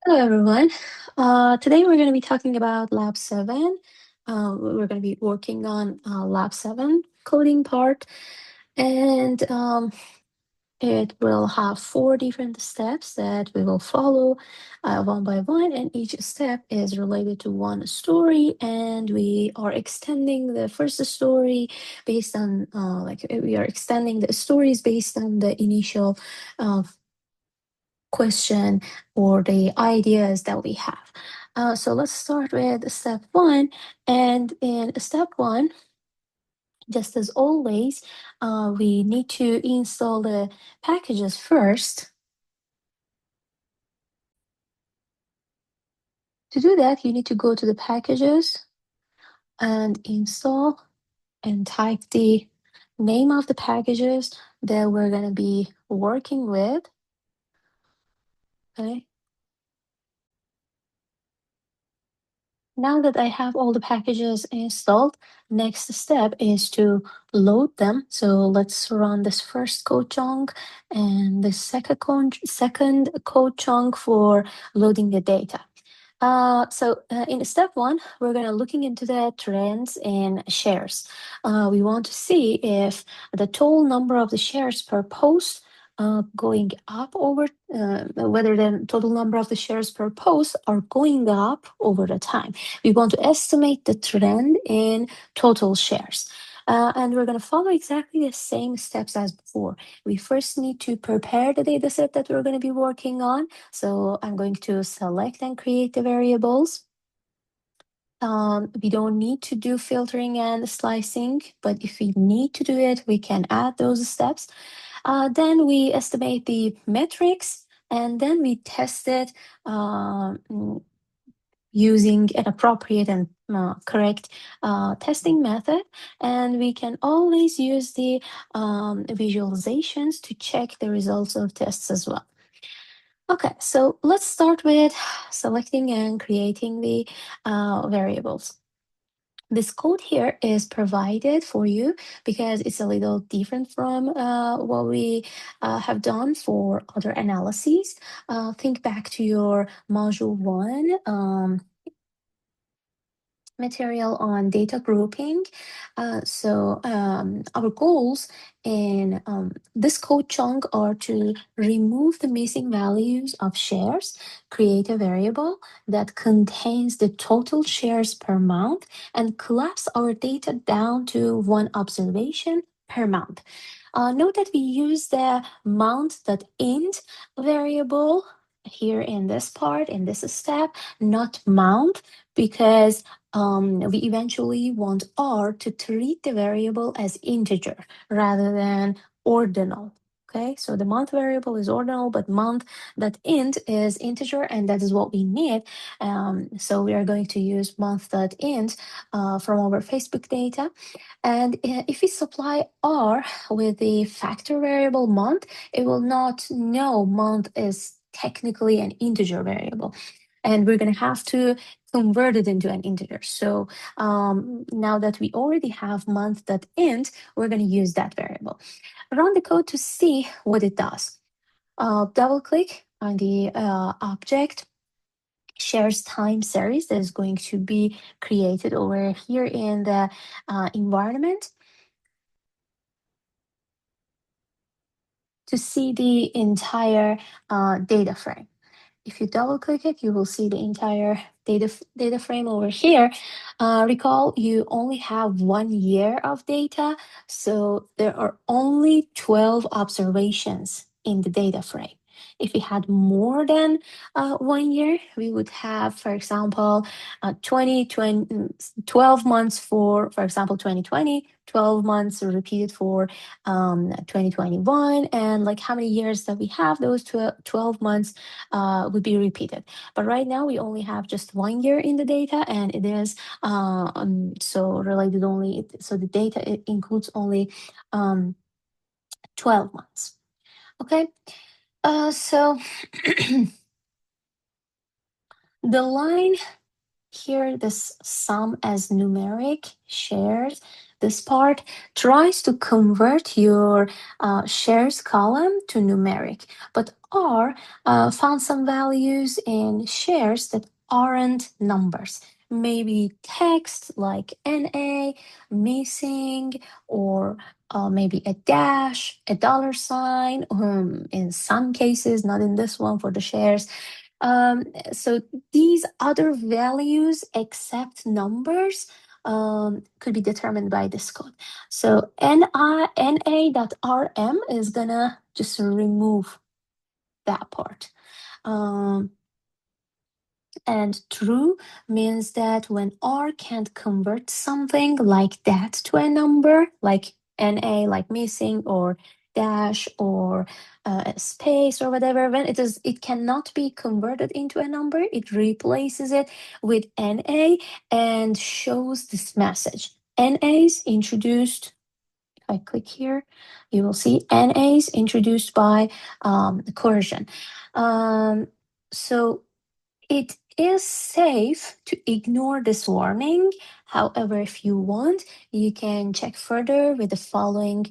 Hello, everyone. Today we're going to be talking about Lab 7. We're going to be working on Lab 7 coding part, and it will have four different steps that we will follow one by one, and each step is related to one story, and we are extending the first story based on, we are extending the stories based on the initial uh, question or the ideas that we have. So let's start with step one. And in step one, just as always, we need to install the packages first. To do that, you need to go to the packages and install and type the name of the packages that we're going to be working with. Okay. Now that I have all the packages installed, next step is to load them. So let's run this first code chunk and the second code chunk for loading the data. In step one, we're gonna looking into the trends in shares. We want to see if the total number of the shares per post going up over whether the total number of the shares per post are going up over the time. We want to estimate the trend in total shares. And we're going to follow exactly the same steps as before. We first need to prepare the data set that we're going to be working on. So I'm going to select and create the variables. We don't need to do filtering and slicing, but if we need to do it, we can add those steps. Then we estimate the metrics, and then we test it using an appropriate and correct testing method. And we can always use the visualizations to check the results of tests as well. Okay, so let's start with selecting and creating the variables. This code here is provided for you because it's a little different from what we have done for other analyses. Think back to your module 1 material on data grouping. Our goals in this code chunk are to remove the missing values of shares, create a variable that contains the total shares per month, and collapse our data down to one observation per month. Note that we use the month.int variable here in this part, in this step, not month, because we eventually want R to treat the variable as integer rather than ordinal. Okay, so the month variable is ordinal, but month.int is integer, and that is what we need. So we are going to use month.int from our Facebook data. And if we supply R with the factor variable month, it will not know month is technically an integer variable. And we're going to have to convert it into an integer. So now that we already have month.int, we're going to use that variable. Run the code to see what it does. Double click on the object shares time series that is going to be created over here in the environment to see the entire data frame. If you double click it, you will see the entire data frame over here. Recall you only have 1 year of data, so there are only 12 observations in the data frame. If we had more than 1 year, we would have, for example, 12 months for example, 2020, 12 months repeated for 2021, and like how many years that we have, those 12 months would be repeated. But right now we only have just 1 year in the data, and it is so related only, so the data it includes only 12 months. Okay, so the line here, this sum as numeric shares, this part tries to convert your shares column to numeric, but R found some values in shares that aren't numbers. Maybe text like NA, missing, or maybe a dash, a dollar sign, in some cases, not in this one for the shares. Um, so these other values except numbers could be determined by this code. So na.rm is gonna just remove that part. Um, and true means that when R can't convert something like that to a number, like NA, like missing, or dash, or a space, or whatever, when it cannot be converted into a number, it replaces it with NA and shows this message. NAs introduced, if I click here, you will see NAs introduced by coercion. So it is safe to ignore this warning. However, if you want, you can check further with the following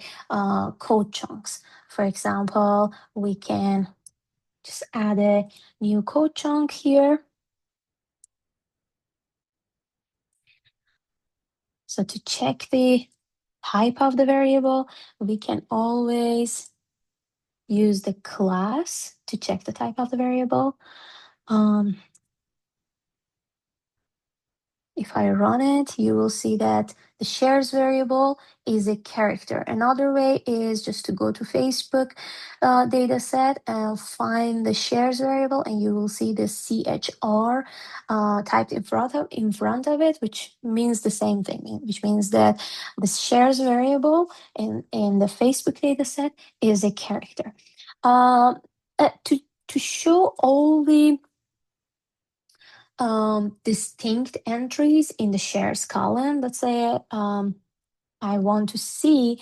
code chunks. For example, we can just add a new code chunk here. So to check the type of the variable, we can always use the class to check the type of the variable. If I run it, you will see that the shares variable is a character. Another way is just to go to Facebook data set and find the shares variable, and you will see the CHR typed in front of it, which means the same thing, which means that the shares variable in the Facebook data set is a character. To show all the distinct entries in the shares column. Let's say I want to see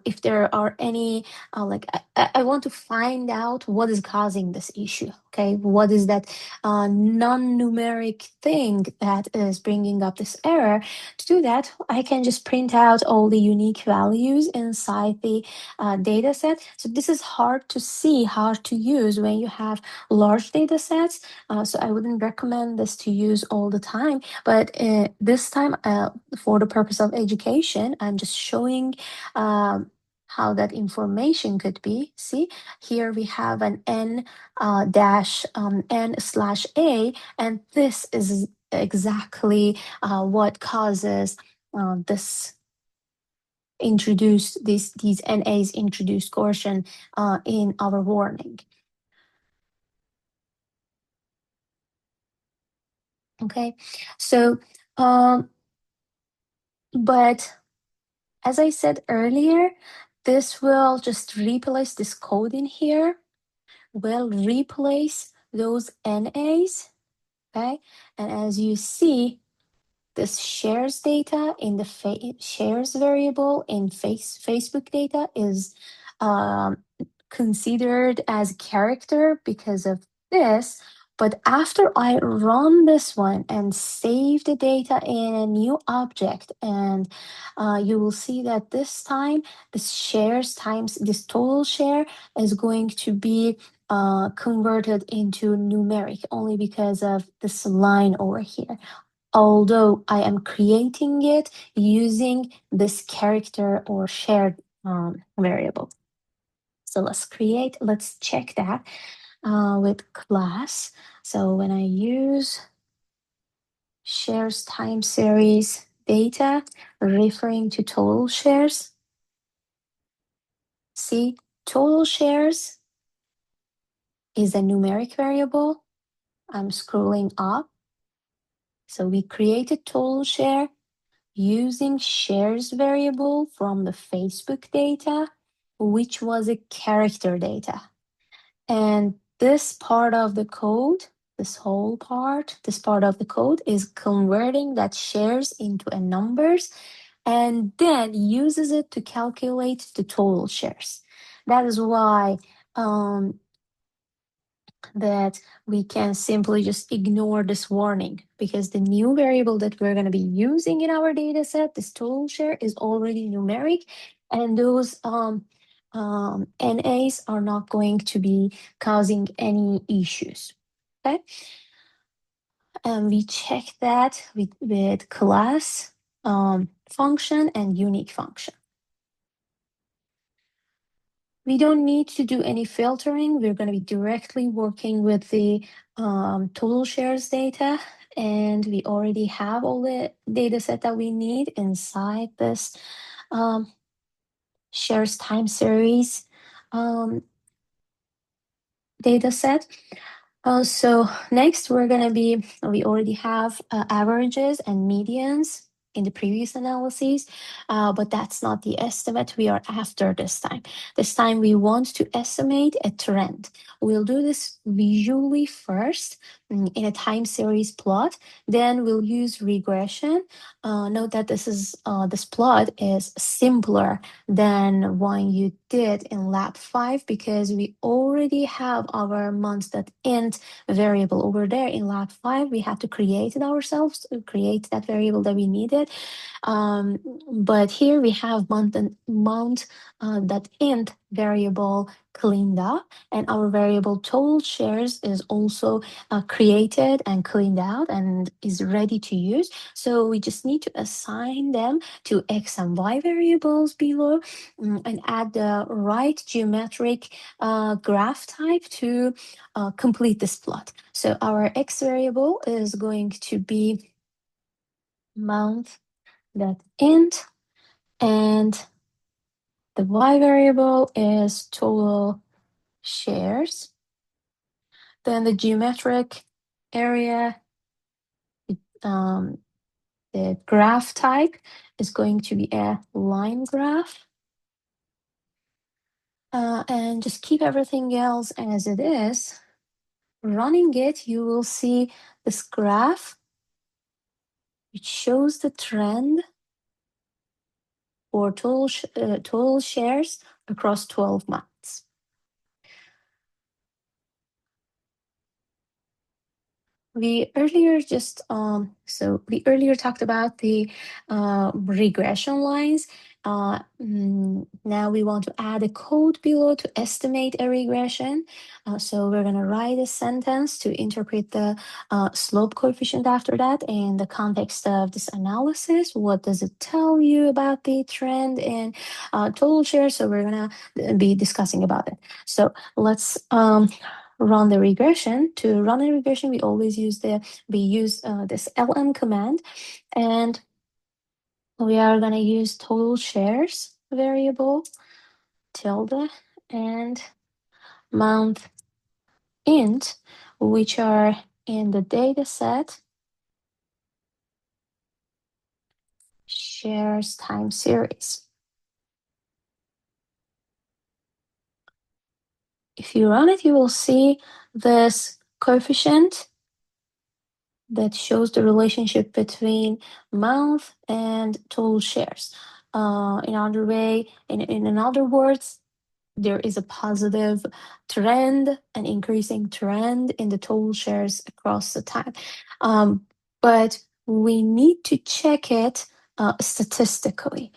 if there are any, I want to find out what is causing this issue. Okay, what is that non-numeric thing that is bringing up this error? To do that, I can just print out all the unique values inside the data set. So this is hard to see, hard to use when you have large data sets. So I wouldn't recommend this to use all the time. But this time, for the purpose of education, I'm just showing how that information could be. See, here we have an n dash n/a, and this is exactly what causes this introduced these NAs introduced coercion in our warning. Okay, so but as I said earlier, this will just replace this code in here, will replace those NAs, okay? And as you see, this shares data in the shares variable in Facebook data is considered as character because of this. But after I run this one and save the data in a new object, and you will see that this time this shares times this total share is going to be converted into numeric only because of this line over here, although I am creating it using this character or shared variable. So let's check that with class. So when I use shares time series data referring to total shares, see, total shares is a numeric variable. I'm scrolling up. So we created total share using shares variable from the Facebook data, which was a character data. And this part of the code, this part of the code is converting that shares into a numbers and then uses it to calculate the total shares. That is why that we can simply just ignore this warning because the new variable that we're going to be using in our data set, this total share, is already numeric, and those NAs are not going to be causing any issues. Okay, and we check that with class function and unique function. We don't need to do any filtering. We're going to be directly working with the total shares data, and we already have all the data set that we need inside this shares time series data set. So next we already have averages and medians in the previous analyses, but that's not the estimate we are after this time. This time we want to estimate a trend. We'll do this visually first in a time series plot, then we'll use regression. Note that this plot is simpler than one you did in lab 5 because we already have our months that end variable over there in lab 5. We had to create it ourselves to create that variable that we needed. But here we have month that end variable cleaned up, and our variable total shares is also created and cleaned out and is ready to use. So we just need to assign them to x and y variables below and add the right geometric graph type to complete this plot. So our x variable is going to be month that end, and the y variable is total shares. Then the geometric area, um, the graph type is going to be a line graph. And just keep everything else as it is. Running it, you will see this graph, which shows the trend for total shares across 12 months. We earlier talked about the regression lines. Now we want to add a code below to estimate a regression. So we're going to write a sentence to interpret the slope coefficient after that in the context of this analysis. What does it tell you about the trend in total shares? So we're going to be discussing about it. So let's run the regression. To run a regression, we use this lm command, and we are going to use total shares variable tilde and month int, which are in the data set shares time series. If you run it, you will see this coefficient that shows the relationship between month and total shares. In other words, there is a positive trend, an increasing trend in the total shares across the time. But we need to check it statistically.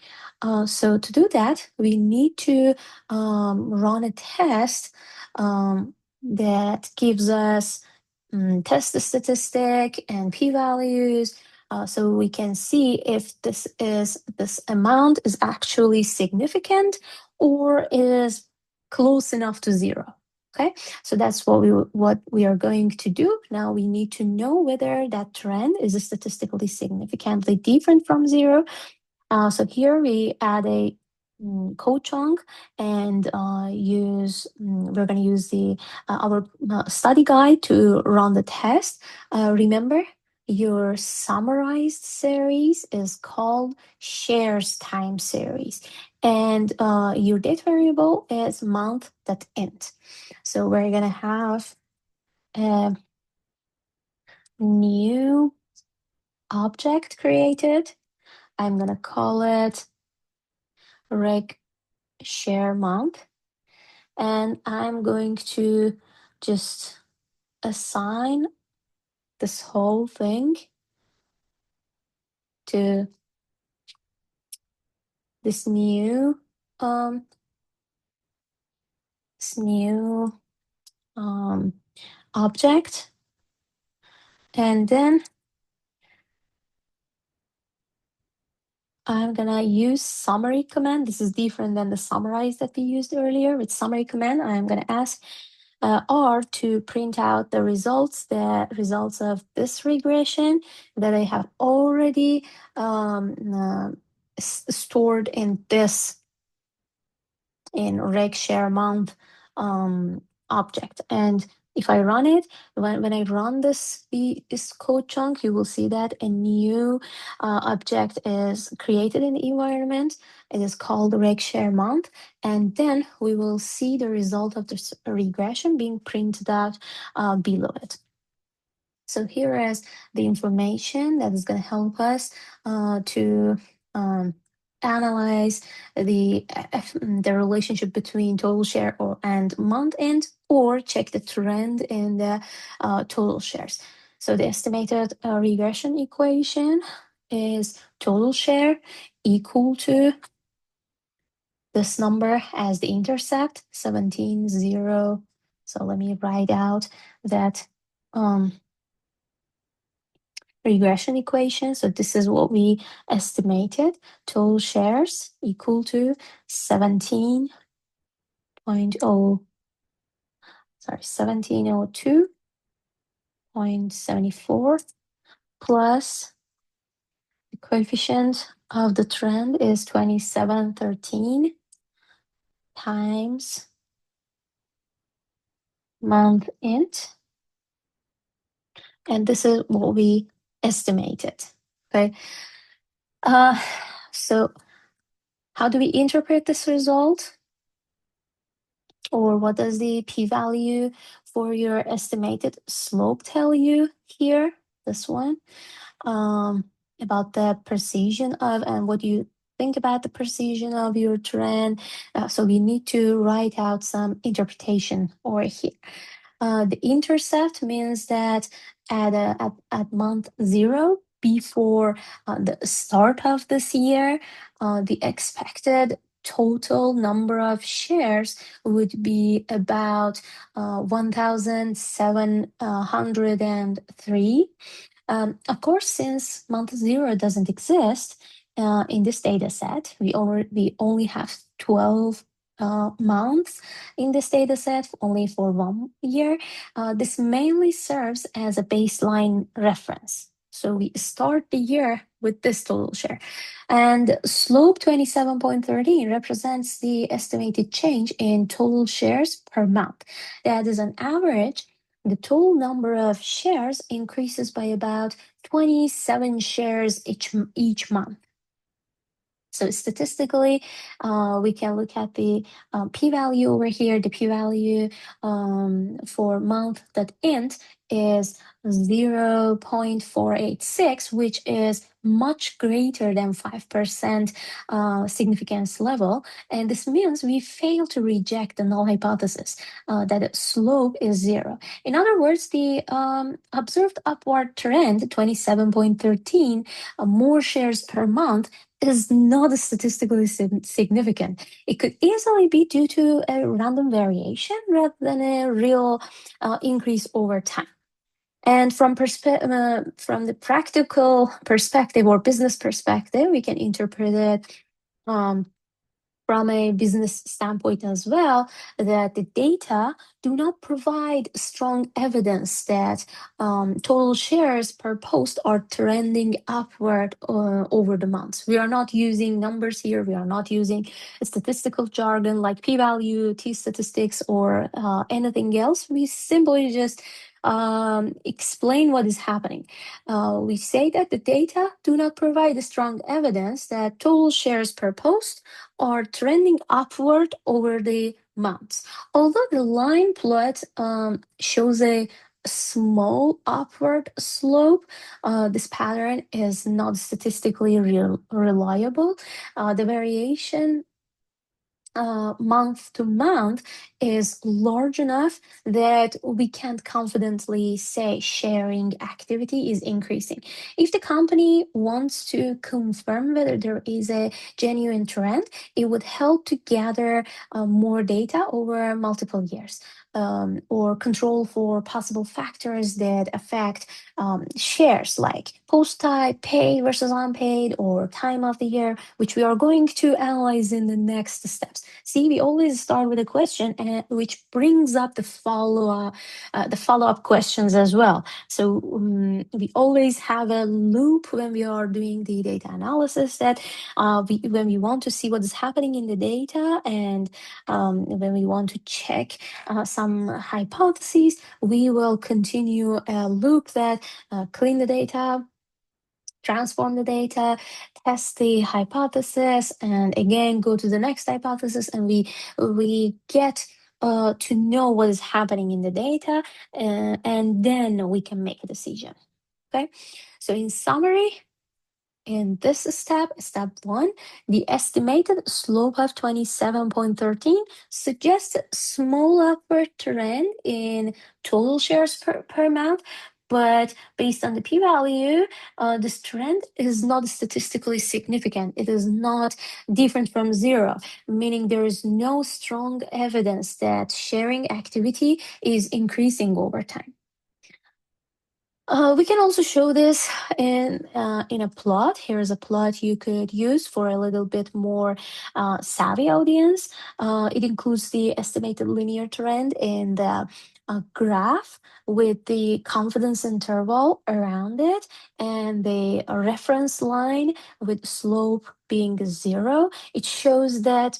So to do that, we need to run a test that gives us test the statistic and p-values, so we can see if this amount is actually significant or is close enough to zero. Okay, so that's what we are going to do. Now we need to know whether that trend is statistically significantly different from zero. So here we add a code chunk and we're going to use our study guide to run the test. Remember, your summarized series is called shares time series, and your date variable is month that end. So we're going to have a new object created. I'm going to call it reg share month, and I'm going to just assign this whole thing to this new um this new object, and then I'm gonna use summary command. This is different than the summarize that we used earlier. With summary command, I'm gonna ask R to print out the results of this regression that I have already stored in this in reg share month object. And if I run it, when I run this code chunk, you will see that a new object is created in the environment. It is called reg share month, and then we will see the result of this regression being printed out below it. So here is the information that is going to help us to analyze the relationship between total share and month end, or check the trend in the total shares. So the estimated regression equation is total share equal to this number as the intercept, 17,0. So let me write out that regression equation. So this is what we estimated. Total shares equal to 1702.74 plus the coefficient of the trend is 2713 times month int. And this is what we estimated. Okay. So how do we interpret this result? Or what does the p-value for your estimated slope tell you here? This one, about the precision of, and what you think about the precision of your trend. So we need to write out some interpretation over here. The intercept means that at month 0, before the start of this year, the expected total number of shares would be about 1,703. Of course, since month 0 doesn't exist in this data set, we only have 12 months in this data set, only for 1 year. This mainly serves as a baseline reference. So we start the year with this total share. And slope 27.13 represents the estimated change in total shares per month. That is an average. The total number of shares increases by about 27 shares each month. So statistically, we can look at the p-value over here. The p-value for month that end is 0.486, which is much greater than 5% significance level. And this means we fail to reject the null hypothesis that slope is 0. In other words, the observed upward trend, 27.13, more shares per month, is not statistically significant. It could easily be due to a random variation rather than a real increase over time. And from the practical perspective or business perspective, we can interpret it from a business standpoint as well, that the data do not provide strong evidence that total shares per post are trending upward over the months. We are not using numbers here. We are not using statistical jargon like p-value, t-statistics, or anything else. We simply just explain what is happening. We say that the data do not provide strong evidence that total shares per post are trending upward over the months. Although the line plot shows a small upward slope, this pattern is not statistically reliable. The variation month to month is large enough that we can't confidently say sharing activity is increasing. If the company wants to confirm whether there is a genuine trend, it would help to gather more data over multiple years. Or control for possible factors that affect shares like post type, paid versus unpaid, or time of the year, which we are going to analyze in the next steps. See, we always start with a question, which brings up the follow up questions as well. So we always have a loop when we are doing the data analysis that when we want to see what is happening in the data and when we want to check some hypotheses, we will continue a loop that clean the data, transform the data, test the hypothesis, and again go to the next hypothesis, and we get to know what is happening in the data, and then we can make a decision. Okay, so in summary, in this step one, the estimated slope of 27.13 suggests a small upward trend in total shares per month, but based on the p-value, this trend is not statistically significant. It is not different from zero, meaning there is no strong evidence that sharing activity is increasing over time. We can also show this in a plot. Here's a plot you could use for a little bit more savvy audience. It includes the estimated linear trend in the graph with the confidence interval around it and the reference line with slope being zero. It shows that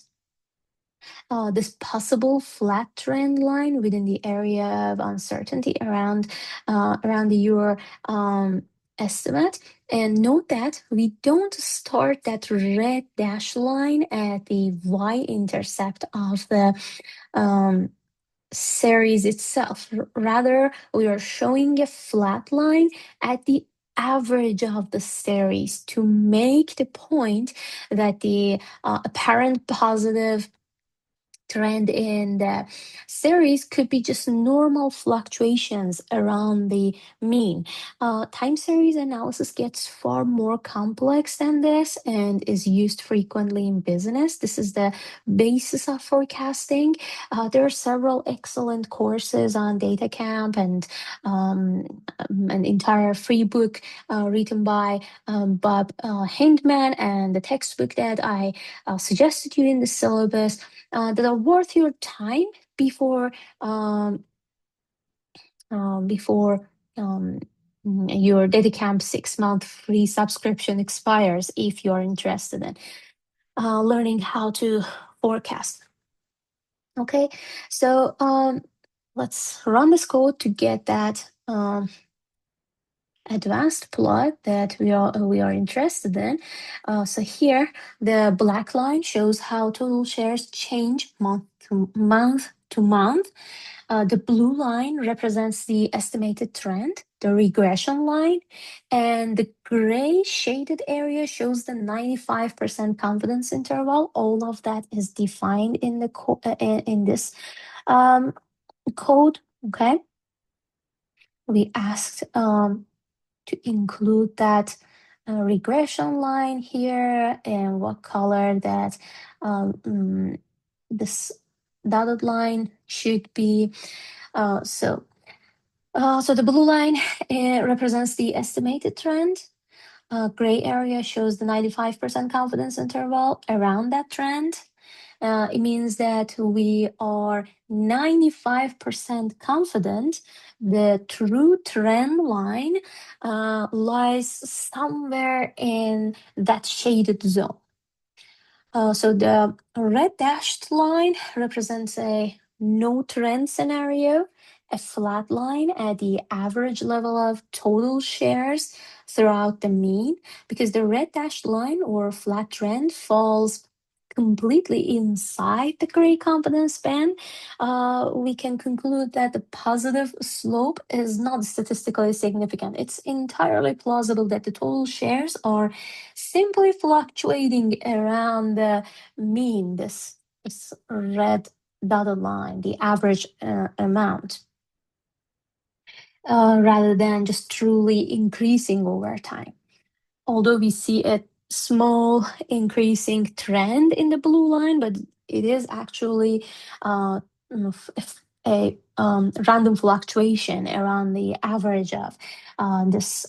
this possible flat trend line within the area of uncertainty around the euro estimate. And note that we don't start that red dash line at the y-intercept of the um, series itself. Rather, we are showing a flat line at the average of the series to make the point that the apparent positive trend in the series could be just normal fluctuations around the mean. Time series analysis gets far more complex than this and is used frequently in business. This is the basis of forecasting. There are several excellent courses on data camp and an entire free book written by Bob Hindman, and the textbook that I suggested you in the syllabus that are worth your time before um, before your DediCamp 6 month free subscription expires if you are interested in learning how to forecast. Okay, so let's run this code to get that advanced plot that we are interested in. So here, the black line shows how total shares change month to month. The blue line represents the estimated trend, the regression line, and the gray shaded area shows the 95% confidence interval. All of that is defined in the in this code. Okay, we asked to include that regression line here and what color that this dotted line should be. So the blue line represents the estimated trend. Gray area shows the 95% confidence interval around that trend. It means that we are 95% confident the true trend line lies somewhere in that shaded zone. So the red dashed line represents a no trend scenario, a flat line at the average level of total shares throughout the mean, because the red dashed line or flat trend falls completely inside the gray confidence band. We can conclude that the positive slope is not statistically significant. It's entirely plausible that the total shares are simply fluctuating around the mean, this this red dotted line, the average amount, rather than just truly increasing over time. Although we see a small increasing trend in the blue line, but it is actually uh, a random fluctuation around the average of this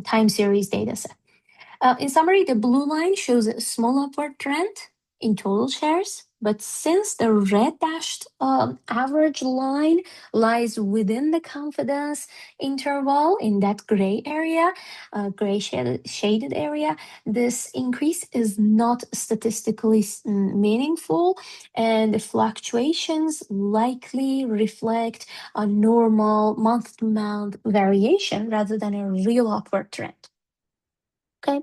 time series data set. In summary, the blue line shows a small upward trend in total shares, but since the red dashed average line lies within the confidence interval in that gray area, gray shaded area, this increase is not statistically meaningful, and the fluctuations likely reflect a normal month to month variation rather than a real upward trend. Okay,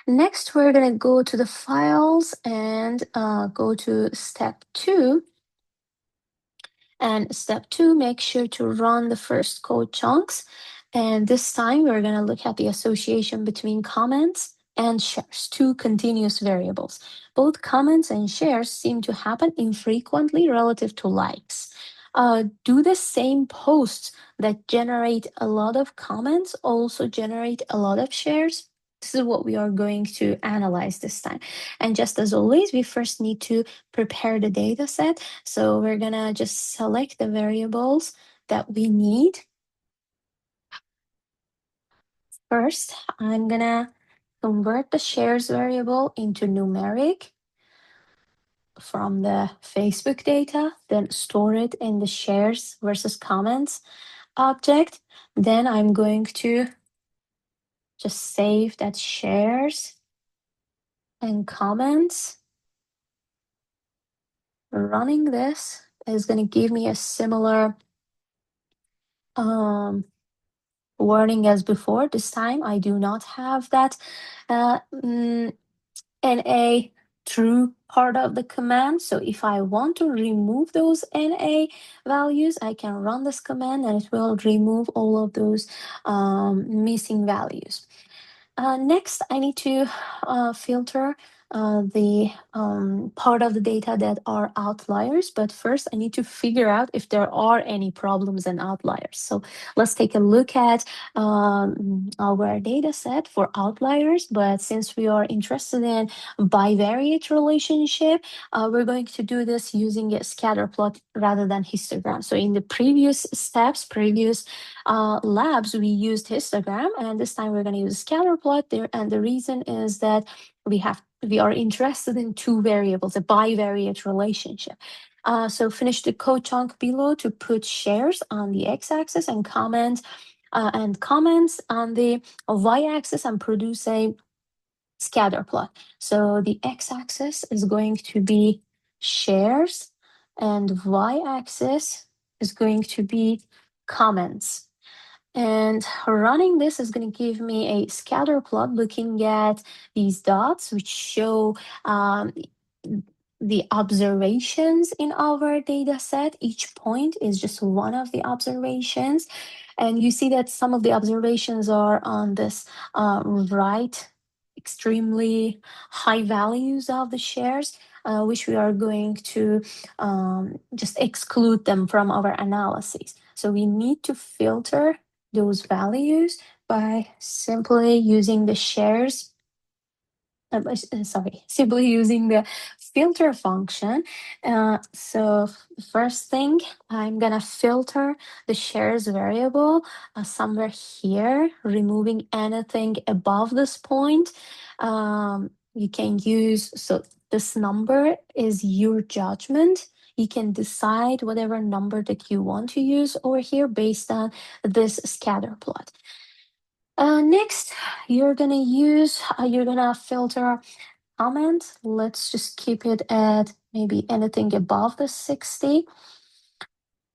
next we're gonna go to the files and go to step 2. And step 2, make sure to run the first code chunks. And this time we're gonna look at the association between comments and shares, two continuous variables. Both comments and shares seem to happen infrequently relative to likes. Do the same posts that generate a lot of comments also generate a lot of shares? This is what we are going to analyze this time. And just as always, we first need to prepare the data set. So we're gonna just select the variables that we need. First, I'm gonna convert the shares variable into numeric from the Facebook data, then store it in the shares versus comments object. Then I'm going to just save that shares and comments. Running this is going to give me a similar warning as before. This time I do not have that NA true part of the command. So if I want to remove those NA values, I can run this command and it will remove all of those missing values. Next, I need to filter the part of the data that are outliers, but first I need to figure out if there are any problems and outliers. So let's take a look at our data set for outliers, but since we are interested in bivariate relationship, we're going to do this using a scatter plot rather than histogram. So in the previous steps, previous labs, we used histogram, and this time we're going to use scatter plot there. And the reason is that we are interested in two variables, a bivariate relationship. So finish the code chunk below to put shares on the x-axis and comments on the y-axis and produce a scatter plot. So the x-axis is going to be shares and y-axis is going to be comments. And running this is going to give me a scatter plot looking at these dots, which show the observations in our data set. Each point is just one of the observations. And you see that some of the observations are on this right, extremely high values of the shares, which we are going to just exclude them from our analysis. So we need to filter those values by simply using the shares simply using the filter function. So first thing, I'm gonna filter the shares variable somewhere here, removing anything above this point. You can use, so this number is your judgment. You can decide whatever number that you want to use over here based on this scatter plot. Next, you're gonna filter comment. Let's just keep it at maybe anything above the 60.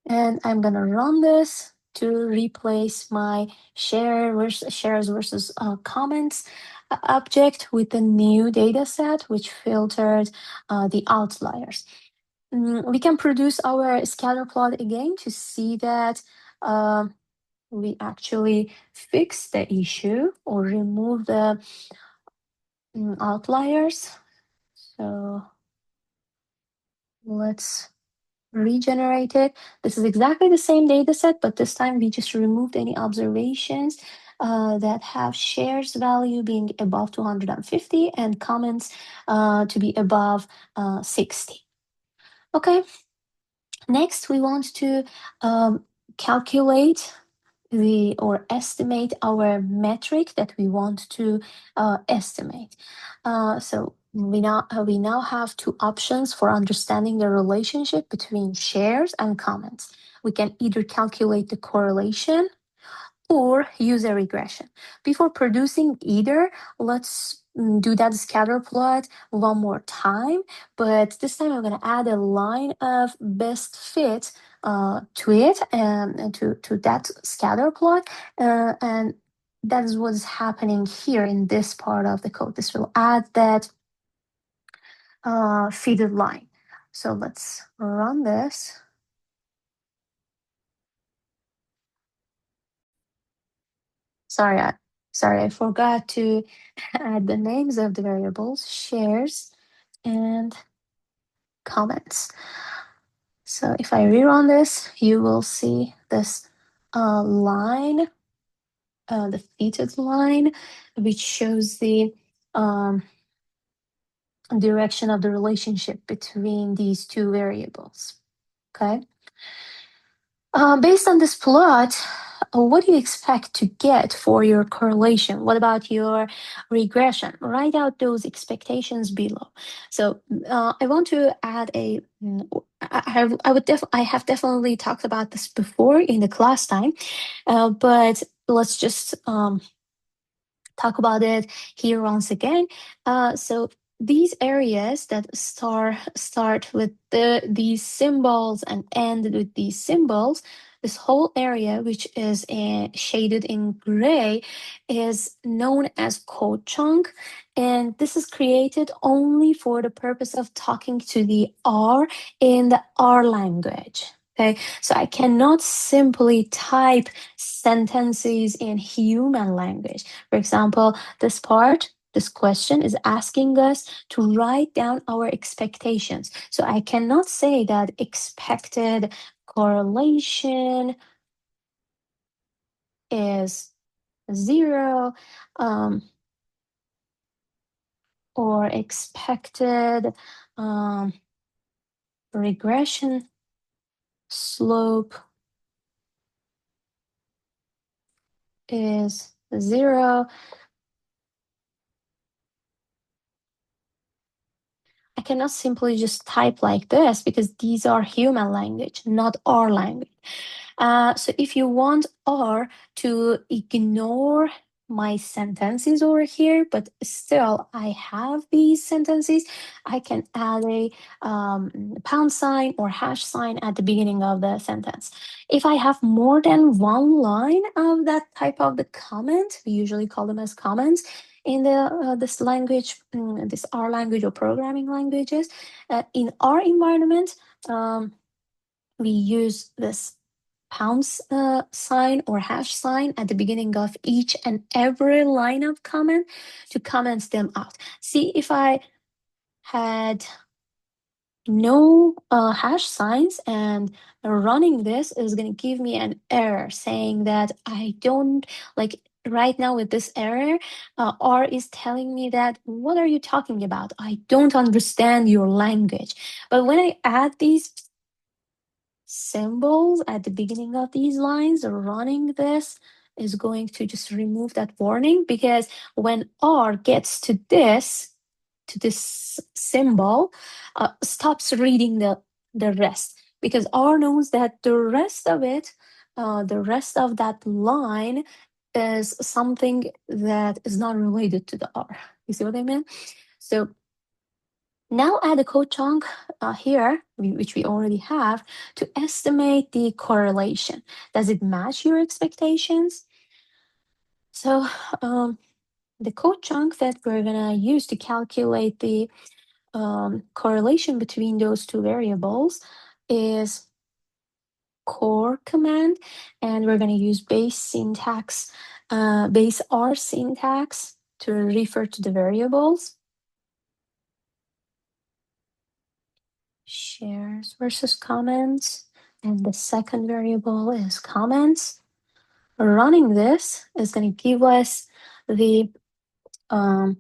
And I'm gonna run this to replace my shares versus comments object with a new data set which filtered the outliers. We can produce our scatter plot again to see that we actually fix the issue or remove the outliers. So Let's regenerate it. This is exactly the same data set, but this time we just removed any observations that have shares value being above 250 and comments to be above 60. Okay, next we want to calculate the or estimate our metric that we want to estimate. So we now have two options for understanding the relationship between shares and comments. We can either calculate the correlation or use a regression. Before producing either, let's do that scatter plot one more time, but this time I'm going to add a line of best fit to it and to that scatter plot. And that is what's happening here in this part of the code. This will add that fitted line. So let's run this. Sorry, I forgot to add the names of the variables, shares, and comments. So if I rerun this, you will see this line, the fitted line, which shows the um, direction of the relationship between these two variables. Okay. Based on this plot, what do you expect to get for your correlation? What about your regression? Write out those expectations below. So I want to add a. I have definitely talked about this before in the class time, but let's just talk about it here once again. So these areas that start with these symbols and end with these symbols, this whole area, which is shaded in gray, is known as code chunk. And this is created only for the purpose of talking to the R in the R language. Okay, so I cannot simply type sentences in human language. For example, this question is asking us to write down our expectations. So I cannot say that expected correlation is 0 or expected regression slope is 0. I cannot simply just type like this because these are human language, not our language. So if you want R to ignore my sentences over here, but still I have these sentences, I can add a pound sign or hash sign at the beginning of the sentence. If I have more than one line of that type of the comment, we usually call them as comments in this language, this R language or programming languages. In our environment, we use this pound sign or hash sign at the beginning of each and every line of comment to comment them out. See, if I had no hash signs and running this is going to give me an error saying that I don't like right now with this error, R is telling me that what are you talking about? I don't understand your language. But when I add these symbols at the beginning of these lines, running this is going to just remove that warning, because when R gets to this symbol, stops reading the rest, because R knows that the rest of it, the rest of that line is something that is not related to the R. You see what I mean? So now add a code chunk here, which we already have, to estimate the correlation. Does it match your expectations? So the code chunk that we're gonna use to calculate the correlation between those two variables is core command, and we're gonna use base syntax, base R syntax to refer to the variables. shares versus comments, and the second variable is comments. Running this is going to give us the um,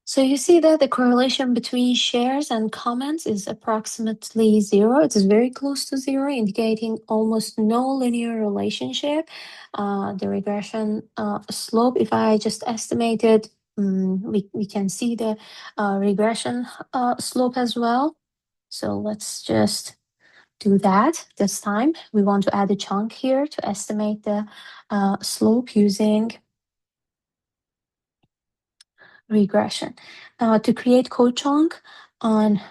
so you see that the correlation between shares and comments is approximately zero. It is very close to zero, indicating almost no linear relationship. The regression slope, if I just estimated, we can see the regression slope as well. So let's just do that this time. We want to add a chunk here to estimate the slope using regression. To create code chunk on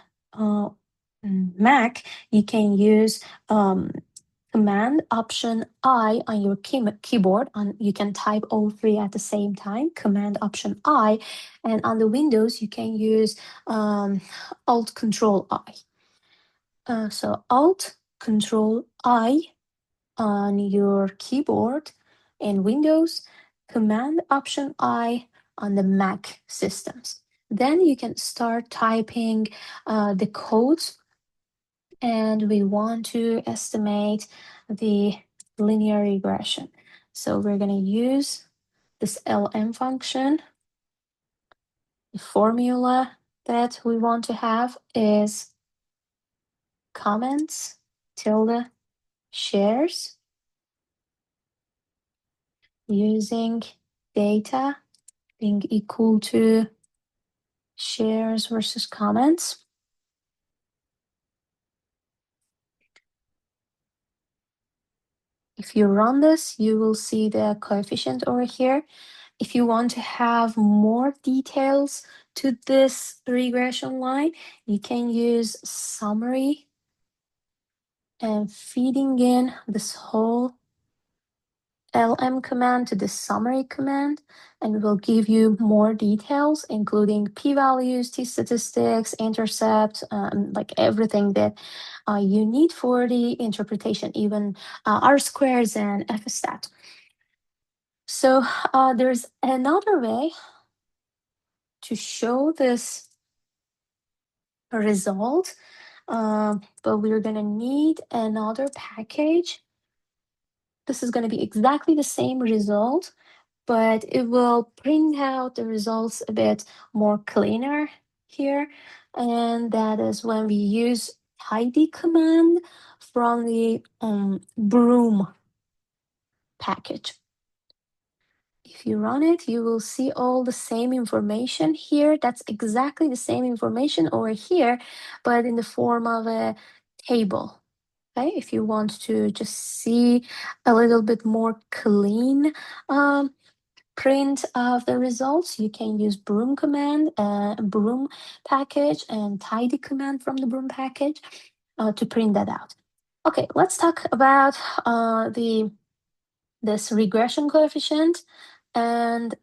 Mac, you can use Command Option I on your keyboard. You can type all three at the same time, Command Option I, and on the Windows you can use Alt Control I. So Alt Control I on your keyboard in Windows, Command Option I on the Mac systems. Then you can start typing the codes, and we want to estimate the linear regression. So we're going to use this LM function. The formula that we want to have is comments tilde shares using data being equal to shares versus comments. If you run this, you will see the coefficient over here. If you want to have more details to this regression line, you can use summary and feeding in this whole LM command to the summary command, and it will give you more details, including p-values, t-statistics, intercept, like everything that you need for the interpretation, even R-squares and f-stat. So there's another way to show this result, but we're going to need another package. This is going to be exactly the same result, but it will print out the results a bit more cleaner here. And that is when we use tidy command from the broom package. If you run it, you will see all the same information here. That's exactly the same information over here, but in the form of a table. Okay, if you want to just see a little bit more clean print of the results, you can use broom command, broom package, and tidy command from the broom package to print that out. Okay, let's talk about this regression coefficient and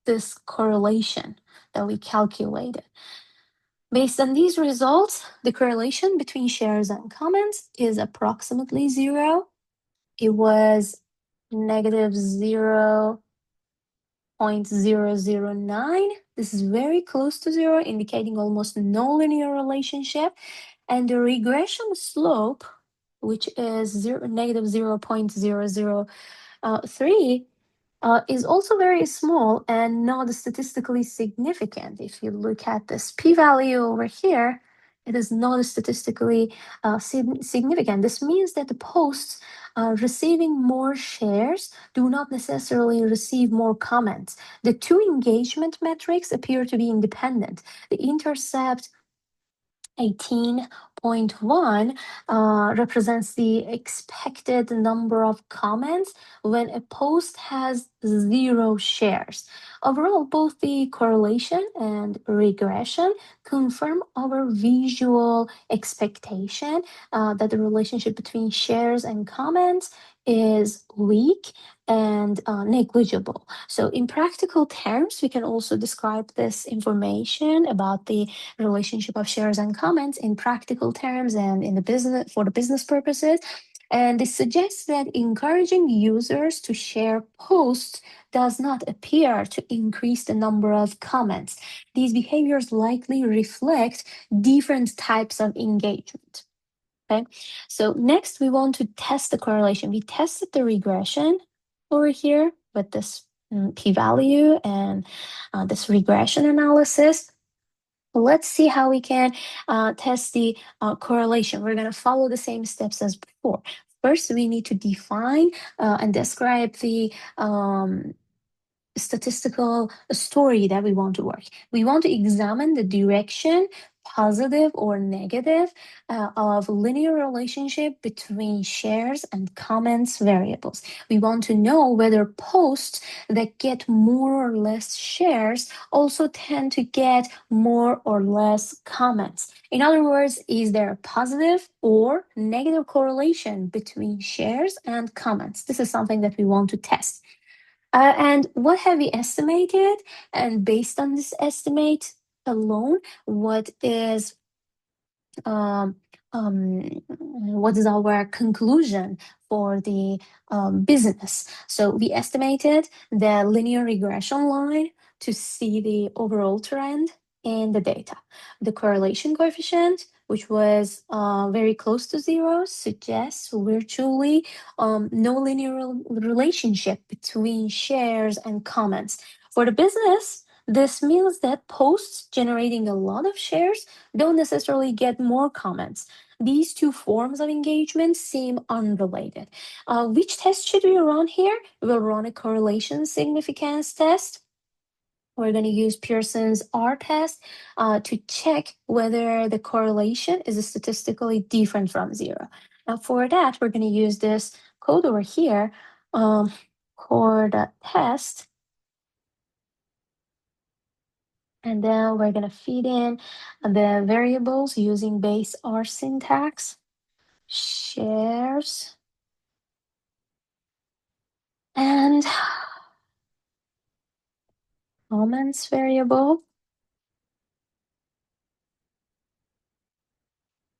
this correlation that we calculated. Based on these results, the correlation between shares and comments is approximately zero. It was negative 0.009. This is very close to zero, indicating almost no linear relationship. And the regression slope, which is negative 0.003, is also very small and not statistically significant. If you look at this p-value over here, it is not statistically significant. This means that the posts receiving more shares do not necessarily receive more comments. The two engagement metrics appear to be independent. The intercept 18.1 represents the expected number of comments when a post has 0 shares. Overall, both the correlation and regression confirm our visual expectation that the relationship between shares and comments is weak and negligible. So in practical terms, we can also describe this information about the relationship of shares and comments in practical terms and in the business for the business purposes. And this suggests that encouraging users to share posts does not appear to increase the number of comments. These behaviors likely reflect different types of engagement. Okay, so next we want to test the correlation. We tested the regression over here with this p-value and this regression analysis. Let's see how we can test the correlation. We're going to follow the same steps as before. First, we need to define and describe the statistical story that we want to work. We want to examine the direction, positive or negative, of linear relationship between shares and comments variables. We want to know whether posts that get more or less shares also tend to get more or less comments. In other words, is there a positive or negative correlation between shares and comments? This is something that we want to test. And what have we estimated? And based on this estimate alone, um, what is our conclusion for the business? So we estimated the linear regression line to see the overall trend in the data. The correlation coefficient, which was very close to zero, suggests virtually no linear relationship between shares and comments. For the business, this means that posts generating a lot of shares don't necessarily get more comments. These two forms of engagement seem unrelated. Which test should we run here? We'll run a correlation significance test. We're going to use Pearson's R test to check whether the correlation is statistically different from zero. Now, for that, we're going to use this code over here for the test. And then we're going to feed in the variables using base R syntax, shares, and comments variable.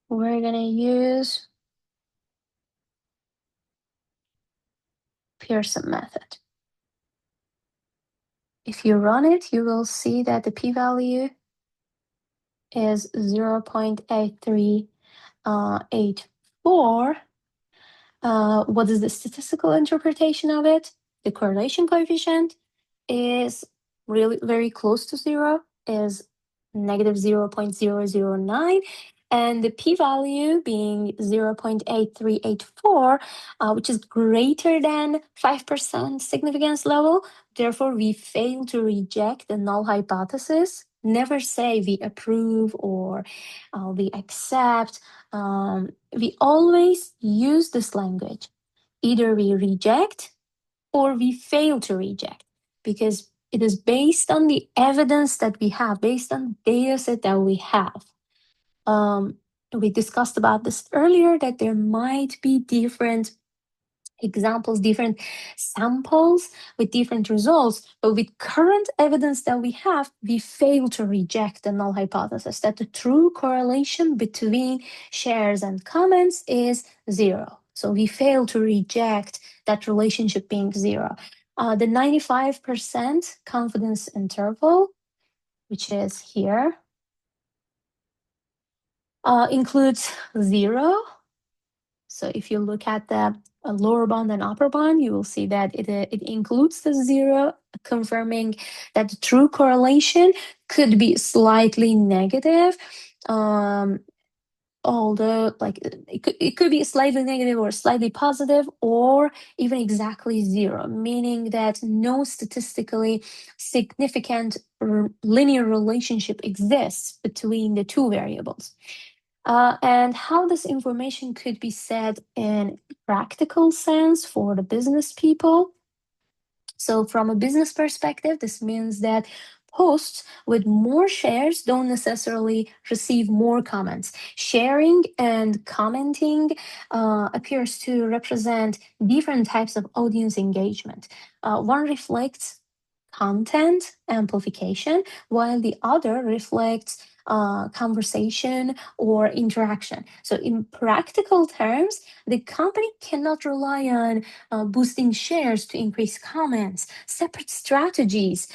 We're going to use Pearson method. If you run it, you will see that the p-value is 0.8384. What is the statistical interpretation of it? The correlation coefficient is really very close to zero, is negative 0.009, and the p-value being 0.8384, which is greater than 5% significance level. Therefore, we fail to reject the null hypothesis. Never say we approve or we accept. We always use this language. Either we reject or we fail to reject, because it is based on the evidence that we have, based on the data set that we have. We discussed about this earlier, that there might be different examples, different samples with different results, but with current evidence that we have, we fail to reject the null hypothesis that the true correlation between shares and comments is zero. So we fail to reject that relationship being zero. The 95% confidence interval, which is here, includes zero. So if you look at the lower bound and upper bound, you will see that it includes the zero, confirming that the true correlation could be slightly negative. Although it could be slightly negative or slightly positive, or even exactly zero, meaning that no statistically significant linear relationship exists between the two variables. And how this information could be said in practical sense for the business people. So from a business perspective, this means that posts with more shares don't necessarily receive more comments. Sharing and commenting appears to represent different types of audience engagement. One reflects content amplification, while the other reflects conversation or interaction. So, in practical terms, the company cannot rely on boosting shares to increase comments. Separate strategies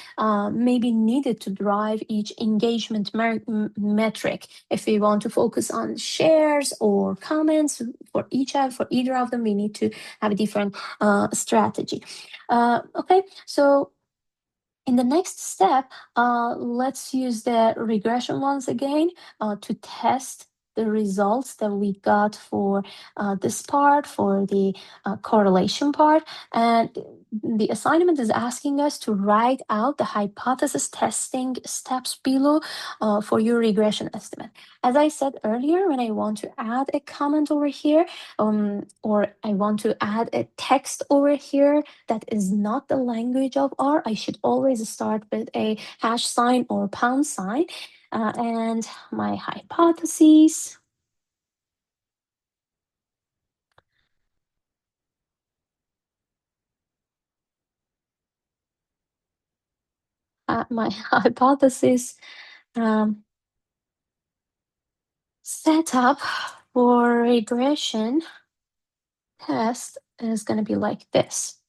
may be needed to drive each engagement metric. If we want to focus on shares or comments for either of them, we need to have a different strategy. Okay, so in the next step, let's use the regression once again to test the results that we got for this part, for the correlation part. And the assignment is asking us to write out the hypothesis testing steps below for your regression estimate. As I said earlier, when I want to add a comment over here, or I want to add a text over here that is not the language of R, I should always start with a hash sign or pound sign. And my hypotheses. My hypothesis setup for regression test is going to be like this.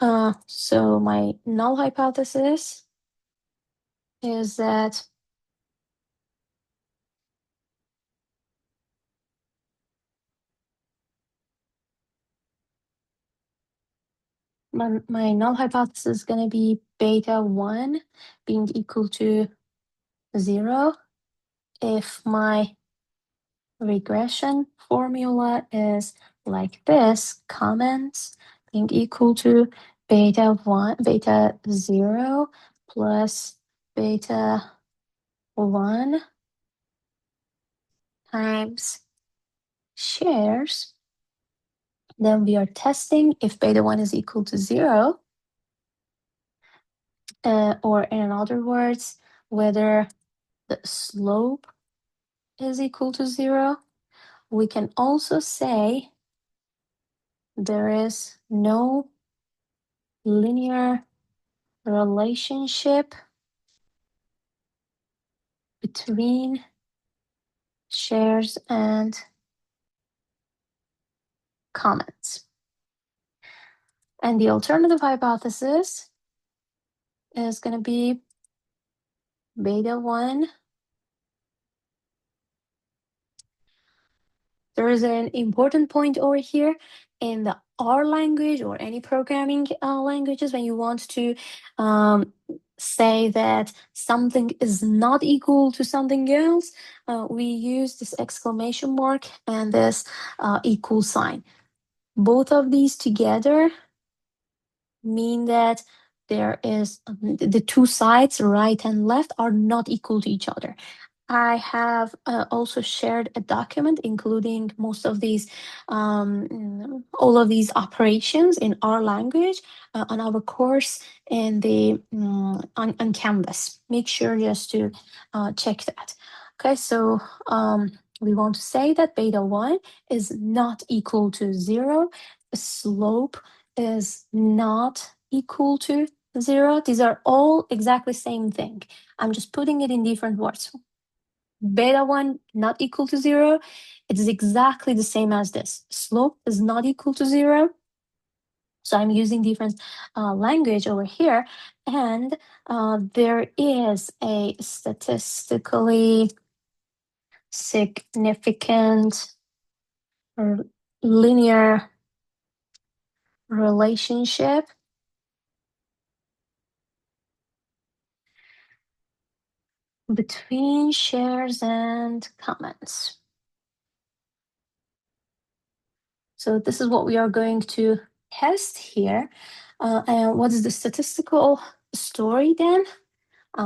So my null hypothesis is that my null hypothesis is going to be beta 1 being equal to 0 if my regression formula is like this: comments being equal to beta 1, beta 0 plus beta 1 times shares. Then we are testing if beta 1 is equal to 0, or in other words, whether the slope is equal to 0. We can also say there is no linear relationship between shares and comments. And the alternative hypothesis is going to be beta 1. There is an important point over here in the R language or any programming languages when you want to say that something is not equal to something else, we use this exclamation mark and this equal sign. Both of these together mean that there is the two sides, right and left, are not equal to each other. I have also shared a document including most of these, all of these operations in our language on our course in the on Canvas. Make sure just to check that. Okay, so we want to say that beta 1 is not equal to 0. Slope is not equal to 0. These are all exactly same thing. I'm just putting it in different words. Beta 1 not equal to 0, it is exactly the same as this. Slope is not equal to 0. So I'm using different language over here. And there is a statistically significant linear relationship between shares and comments. So this is what we are going to test here. And what is the statistical story then?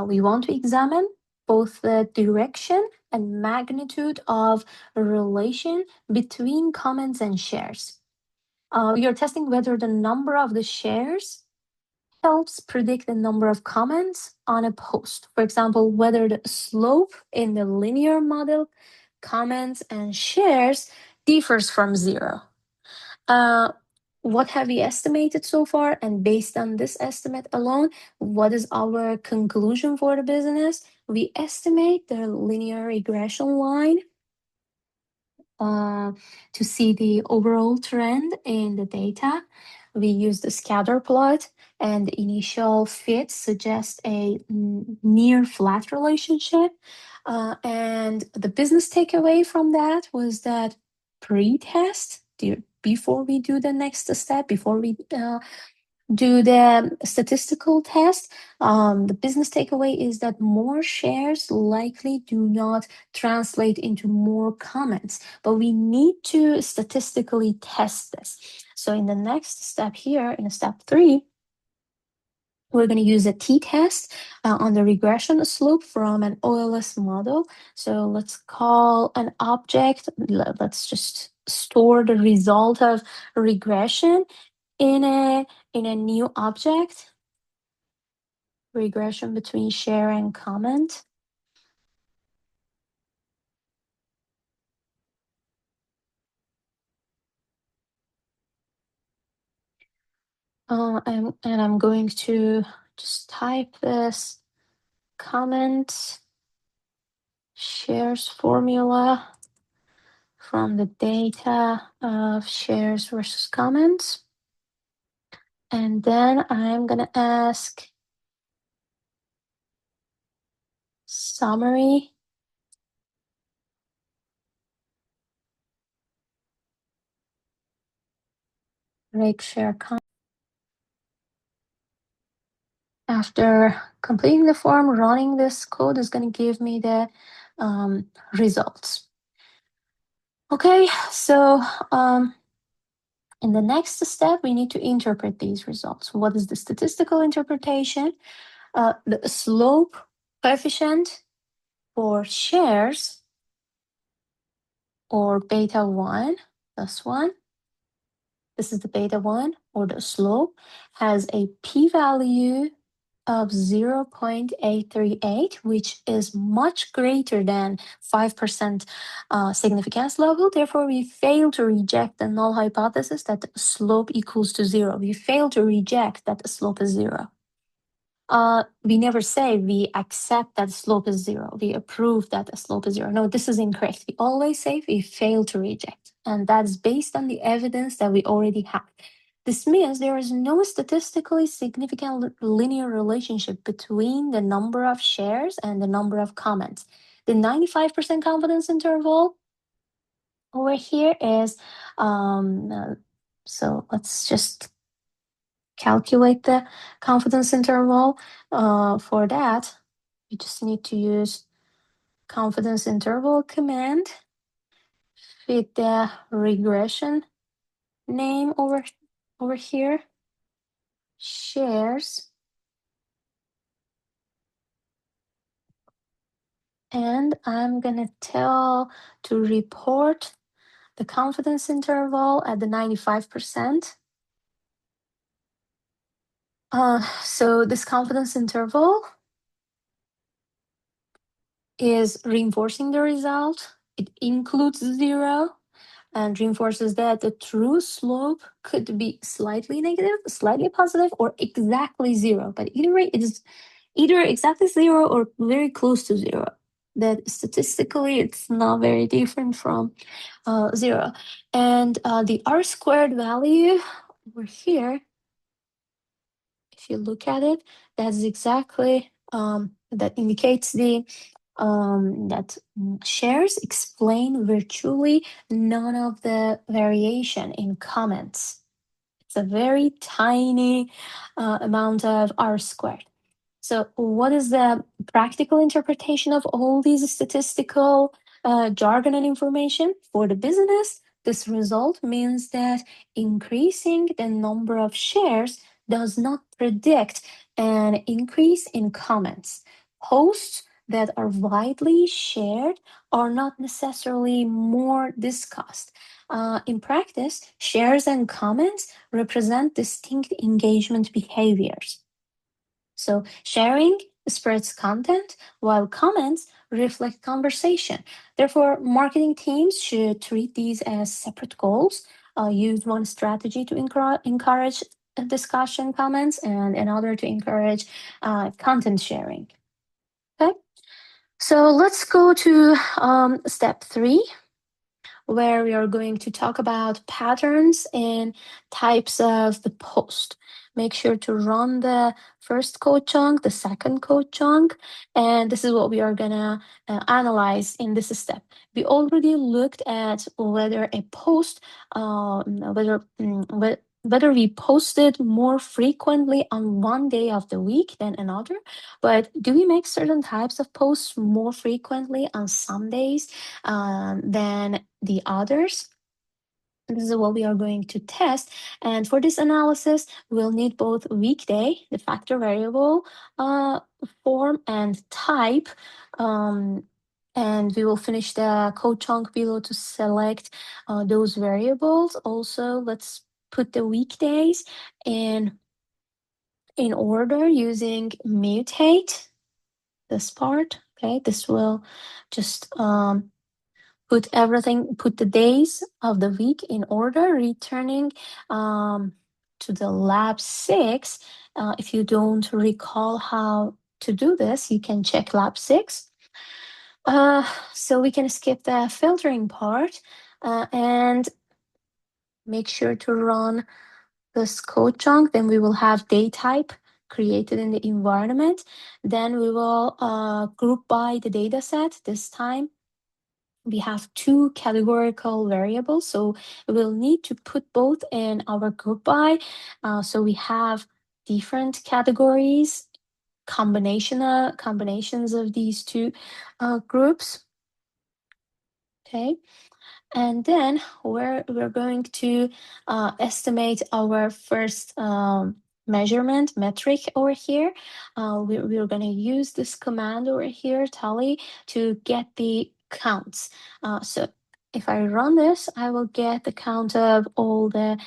We want to examine both the direction and magnitude of a relation between comments and shares. We are testing whether the number of the shares helps predict the number of comments on a post. For example, whether the slope in the linear model, comments and shares differs from 0. What have we estimated so far? And based on this estimate alone, what is our conclusion for the business? we estimate the linear regression line uh, to see the overall trend in the data. We use the scatter plot, and the initial fit suggests a near flat relationship. And the business takeaway from that was that pre-test, before we do the next step, before we do the statistical test, the business takeaway is that more shares likely do not translate into more comments, but we need to statistically test this. So in the next step here, in step 3, we're going to use a t-test on the regression slope from an OLS model. So let's call an object, let's just store the result of regression in a new object, regression between share and comment. And I'm going to just type this comment shares formula from the data of shares versus comments. And then I'm going to ask summary reg share comment. After completing the form, running this code is going to give me the results. Okay, so in the next step, we need to interpret these results. What is the statistical interpretation? The slope coefficient for shares, or beta 1, this one, this is the beta 1, or the slope, has a p-value of 0.838, which is much greater than 5% significance level. Therefore, we fail to reject the null hypothesis that the slope equals to 0. We fail to reject that the slope is 0. We never say we accept that slope is 0. We approve that the slope is 0. No, this is incorrect. We always say we fail to reject. And that's based on the evidence that we already have. This means there is no statistically significant linear relationship between the number of shares and the number of comments. The 95% confidence interval over here is, so let's just calculate the confidence interval. For that, you just need to use confidence interval command with the regression name over here, shares, and I'm gonna tell to report the confidence interval at the 95%. So this confidence interval is reinforcing the result. It includes 0 and reinforces that the true slope could be slightly negative, slightly positive, or exactly 0. But either way, it is either exactly 0 or very close to 0. That statistically, it's not very different from 0. And the r-squared value over here, if you look at it, that's exactly that indicates the that shares explain virtually none of the variation in comments. It's a very tiny amount of r-squared. So what is the practical interpretation of all these statistical jargon and information? For the business, this result means that increasing the number of shares does not predict an increase in comments. Posts that are widely shared are not necessarily more discussed. In practice, shares and comments represent distinct engagement behaviors. So sharing spreads content, while comments reflect conversation. Therefore, marketing teams should treat these as separate goals. Use one strategy to encourage discussion comments and another to encourage content sharing. Okay. So let's go to step three, where we are going to talk about patterns and types of the post. Make sure to run the first code chunk, the second code chunk, and this is what we are gonna analyze in this step. We already looked at whether a post, whether we posted more frequently on one day of the week than another, but do we make certain types of posts more frequently on some days than the others? This is what we are going to test. And for this analysis, we'll need both weekday, the factor variable uh, form, and type. Um, and we will finish the code chunk below to select those variables. Also, let's put the weekdays in order using mutate, this part. Okay, this will just put the days of the week in order, returning to the lab 6. If you don't recall how to do this, you can check lab 6. So we can skip the filtering part and make sure to run this code chunk. Then we will have day type created in the environment. Then we will group by the data set. This time we have two categorical variables, so we'll need to put both in our group by. So we have different categories, combinations of these two groups. Okay, and then we're going to estimate our first measurement metric over here. We're going to use this command over here, tally, to get the counts. So if I run this, I will get the count of all the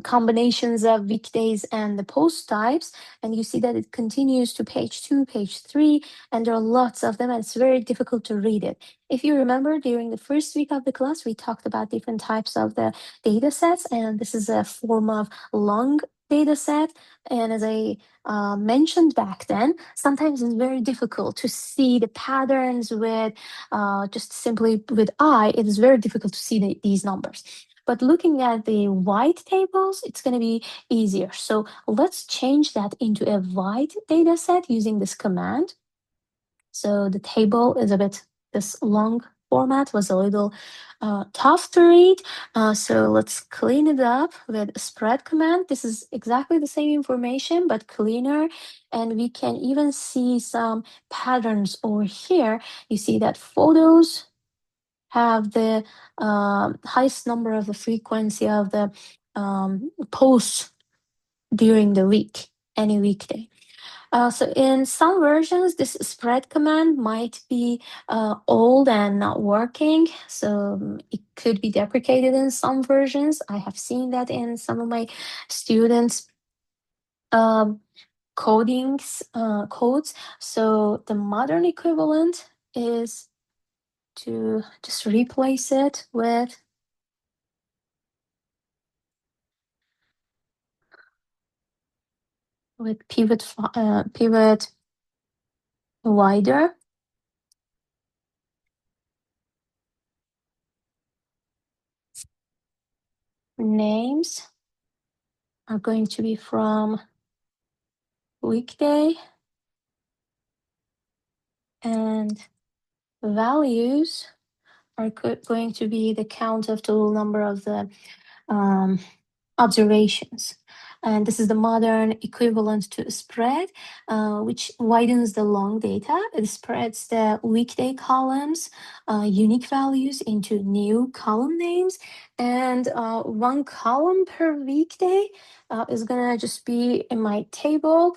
combinations of weekdays and the post types, and you see that it continues to page 2, page 3, and there are lots of them, and it's very difficult to read it. If you remember, during the first week of the class, we talked about different types of the data sets, and this is a form of long data set. And as I mentioned back then, sometimes it's very difficult to see the patterns with just simply with eye. It is very difficult to see these numbers. But looking at the white tables, it's going to be easier. So let's change that into a white data set using this command. So the table is a bit, this long format was a little tough to read. So let's clean it up with a spread command. This is exactly the same information, but cleaner. And we can even see some patterns over here. You see that photos have the highest number of the frequency of the posts during the week, any weekday. So in some versions, this spread command might be old and not working. So it could be deprecated in some versions. I have seen that in some of my students' um, codes. So the modern equivalent is to just replace it with pivot wider. Names are going to be from weekday, and values are going to be the count of total number of the um, observations. And this is the modern equivalent to spread, which widens the long data. It spreads the weekday columns, unique values into new column names. And one column per weekday is going to just be in my table,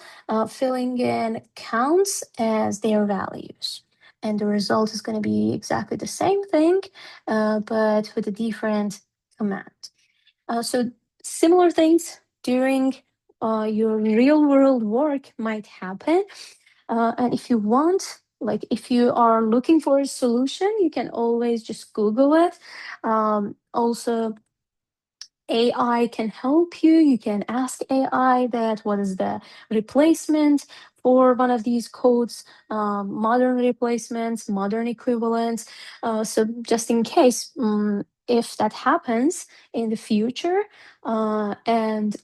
filling in counts as their values. And the result is going to be exactly the same thing, but with a different command. So similar things during your real world work might happen. And if you want, like if you are looking for a solution, you can always just Google it. Also, AI can help you. You can ask AI that what is the replacement for one of these codes, modern replacements, modern equivalents. So just in case, if that happens in the future, and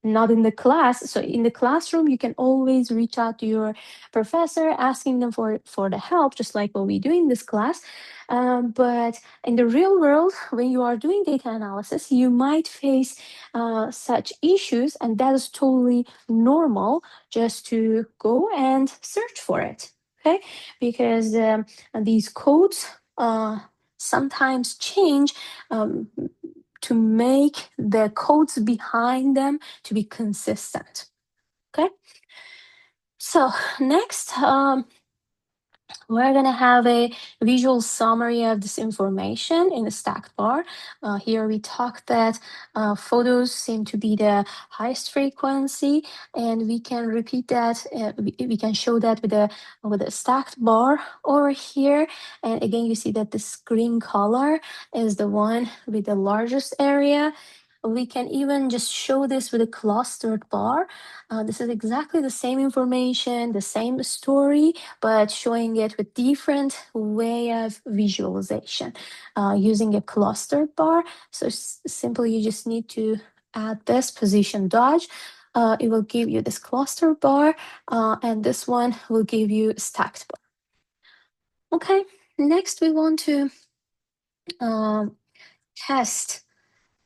not in the class. So in the classroom, you can always reach out to your professor, asking them for the help, just like what we do in this class. But in the real world, when you are doing data analysis, you might face such issues, and that is totally normal. Just to go and search for it, okay? Because these codes sometimes change. To make the codes behind them to be consistent. Okay. So next, we're going to have a visual summary of this information in the stacked bar. Here we talked that photos seem to be the highest frequency, and we can repeat that. We can show that with a stacked bar over here. And again, you see that this green color is the one with the largest area. We can even just show this with a clustered bar. This is exactly the same information, the same story, but showing it with different way of visualization using a clustered bar. So simply you just need to add this position dodge. It will give you this cluster bar, and this one will give you stacked bar. Okay, next we want to test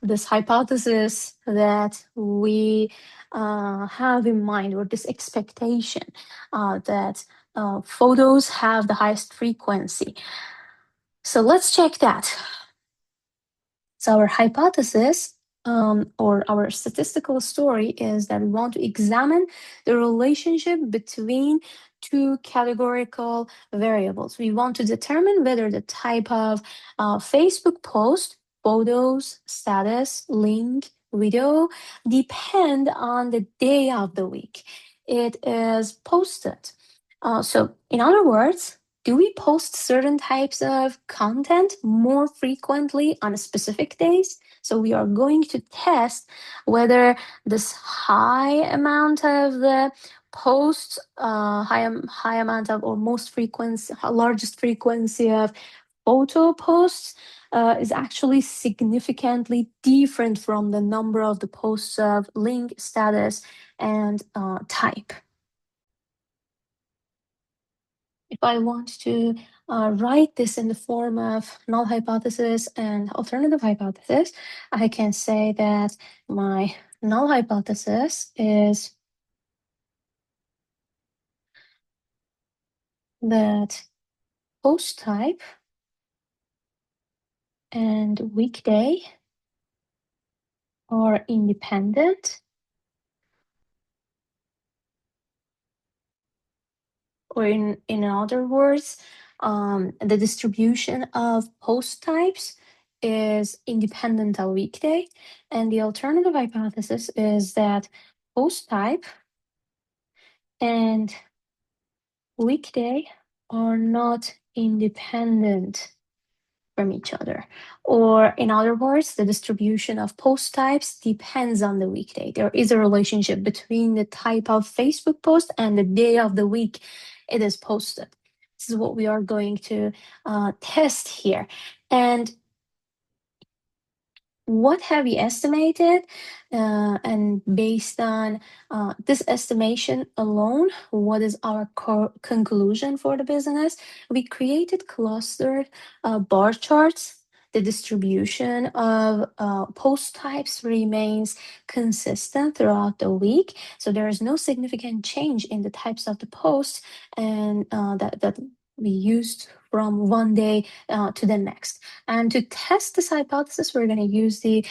this hypothesis that we have in mind, or this expectation that photos have the highest frequency. So let's check that. So our hypothesis, or our statistical story, is that we want to examine the relationship between two categorical variables. We want to determine whether the type of Facebook post, photos, status, link, video, depend on the day of the week it is posted. So in other words, do we post certain types of content more frequently on specific days? So we are going to test whether this high amount of the posts, high amount of, or most frequency, largest frequency of photo posts is actually significantly different from the number of the posts of link, status, and type. If I want to write this in the form of null hypothesis and alternative hypothesis, I can say that my null hypothesis is that post type and weekday are independent, or in other words, the distribution of post types is independent of weekday. And the alternative hypothesis is that post type and weekday are not independent from each other. Or in other words, the distribution of post types depends on the weekday. There is a relationship between the type of Facebook post and the day of the week it is posted. This is what we are going to test here. And what have we estimated? And based on this estimation alone, what is our conclusion for the business? We created clustered bar charts. The distribution of post types remains consistent throughout the week. So there is no significant change in the types of the posts, and that we used from one day to the next. And to test this hypothesis, we're going to use the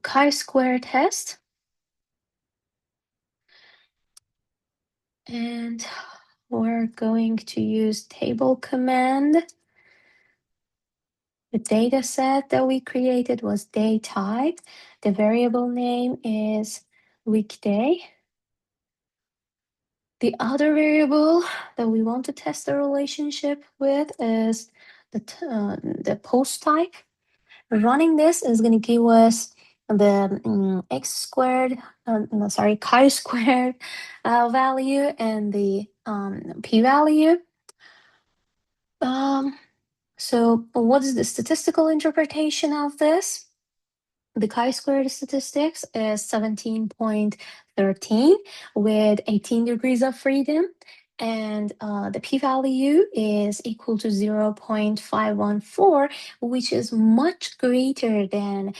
chi-square test. And we're going to use table command. The data set that we created was day type. The variable name is weekday. The other variable that we want to test the relationship with is the post type. Running this is going to give us the x squared, no, sorry, chi-squared value and the p-value. So what is the statistical interpretation of this? The chi-squared statistics is 17.13 with 18 degrees of freedom. And the p-value is equal to 0.514, which is much greater than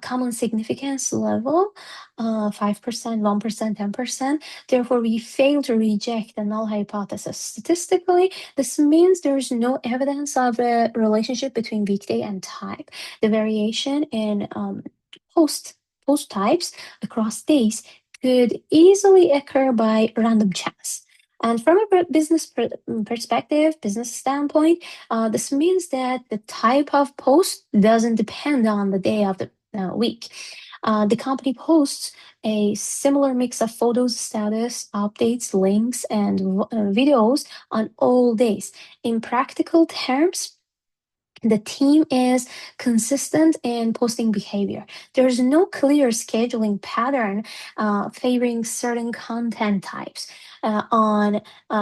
common significance level, 5%, 1%, 10%. Therefore, we fail to reject the null hypothesis. Statistically, this means there is no evidence of a relationship between weekday and type. The variation in post post types across days could easily occur by random chance. And from a business perspective, business standpoint, this means that the type of post doesn't depend on the day of the week. The company posts a similar mix of photos, status, updates, links, and videos on all days. In practical terms, the team is consistent in posting behavior. There's no clear scheduling pattern favoring certain content types on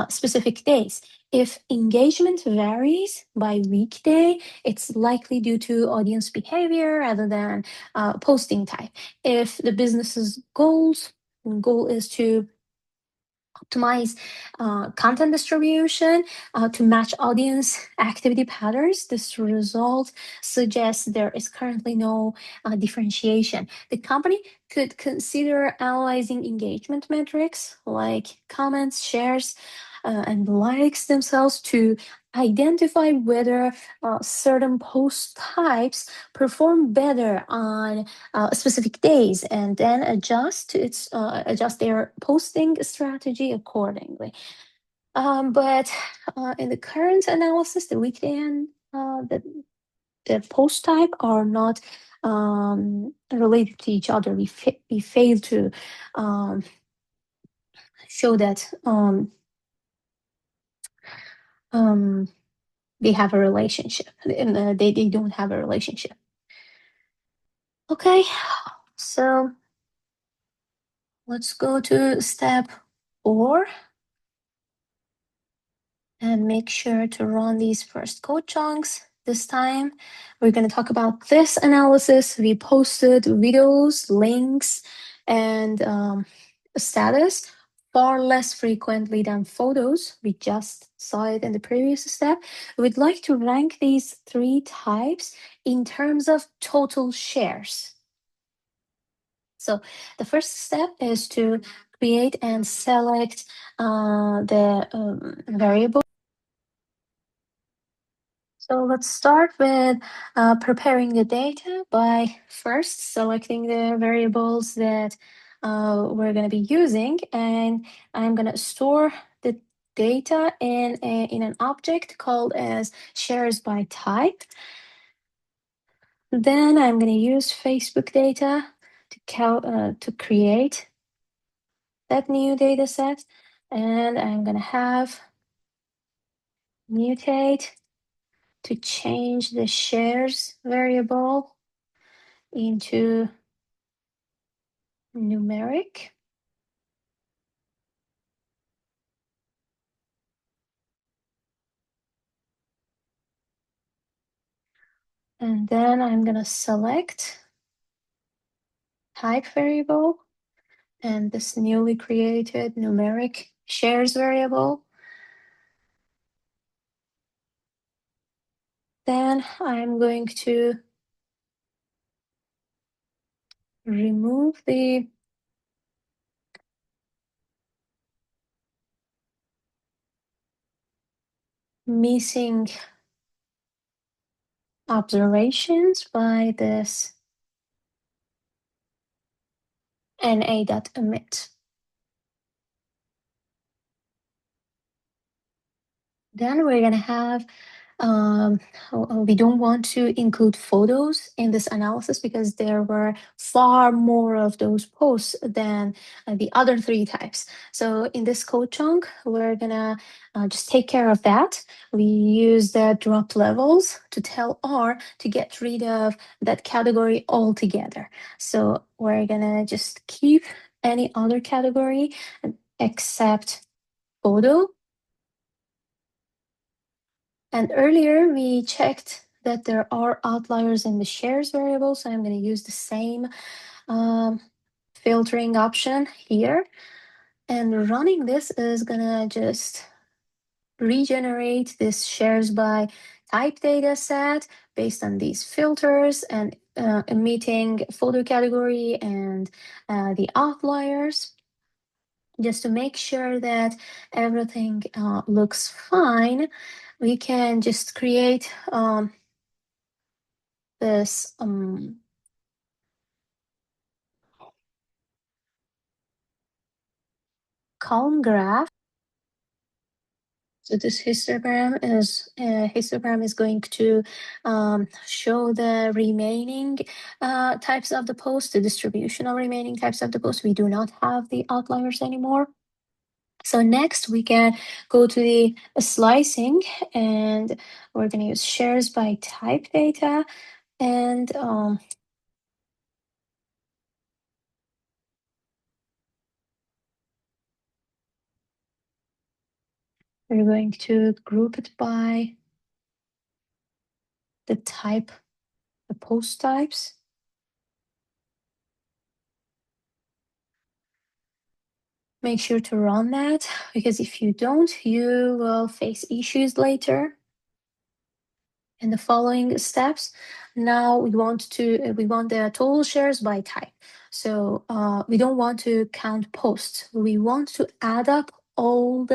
specific days. If engagement varies by weekday, it's likely due to audience behavior rather than posting type. If the business's goal is to optimize content distribution to match audience activity patterns. This result suggests there is currently no differentiation. The company could consider analyzing engagement metrics like comments, shares, and likes themselves to identify whether certain post types perform better on specific days and then adjust their posting strategy accordingly. But in the current analysis, the weekday and the post type are not related to each other. We fail to show that um, they have a relationship. They don't have a relationship. Okay, so let's go to step 4 and make sure to run these first code chunks. This time, we're going to talk about this analysis. We posted videos, links, and status far less frequently than photos. We just saw it in the previous step. We'd like to rank these 3 types in terms of total shares. So the first step is to create and select the variable. So let's start with preparing the data by first selecting the variables that we're going to be using, and I'm going to store the data in an object called as shares by type. Then I'm going to use Facebook data to create that new data set, and I'm going to have mutate to change the shares variable into numeric. And then I'm going to select type variable and this newly created numeric shares variable. Then I'm going to remove the missing observations by this na.emit. Then we're going to have um, we don't want to include photos in this analysis because there were far more of those posts than the other three types. So in this code chunk, we're gonna just take care of that. We use the drop levels to tell R to get rid of that category altogether. So we're gonna just keep any other category except photo. And earlier we checked that there are outliers in the shares variable, so I'm going to use the same um, filtering option here. And running this is going to just regenerate this shares by type data set based on these filters and emitting photo category and the outliers, just to make sure that everything looks fine. We can just create this column graph. So this histogram is going to show the remaining types of the post, the distribution of remaining types of the post. We do not have the outliers anymore. So next we can go to the slicing, and we're going to use shares by type data, and we're going to group it by the type, the post types. Make sure to run that, because if you don't, you will face issues later in the following steps. Now we want the total shares by type. So we don't want to count posts. We want to add up all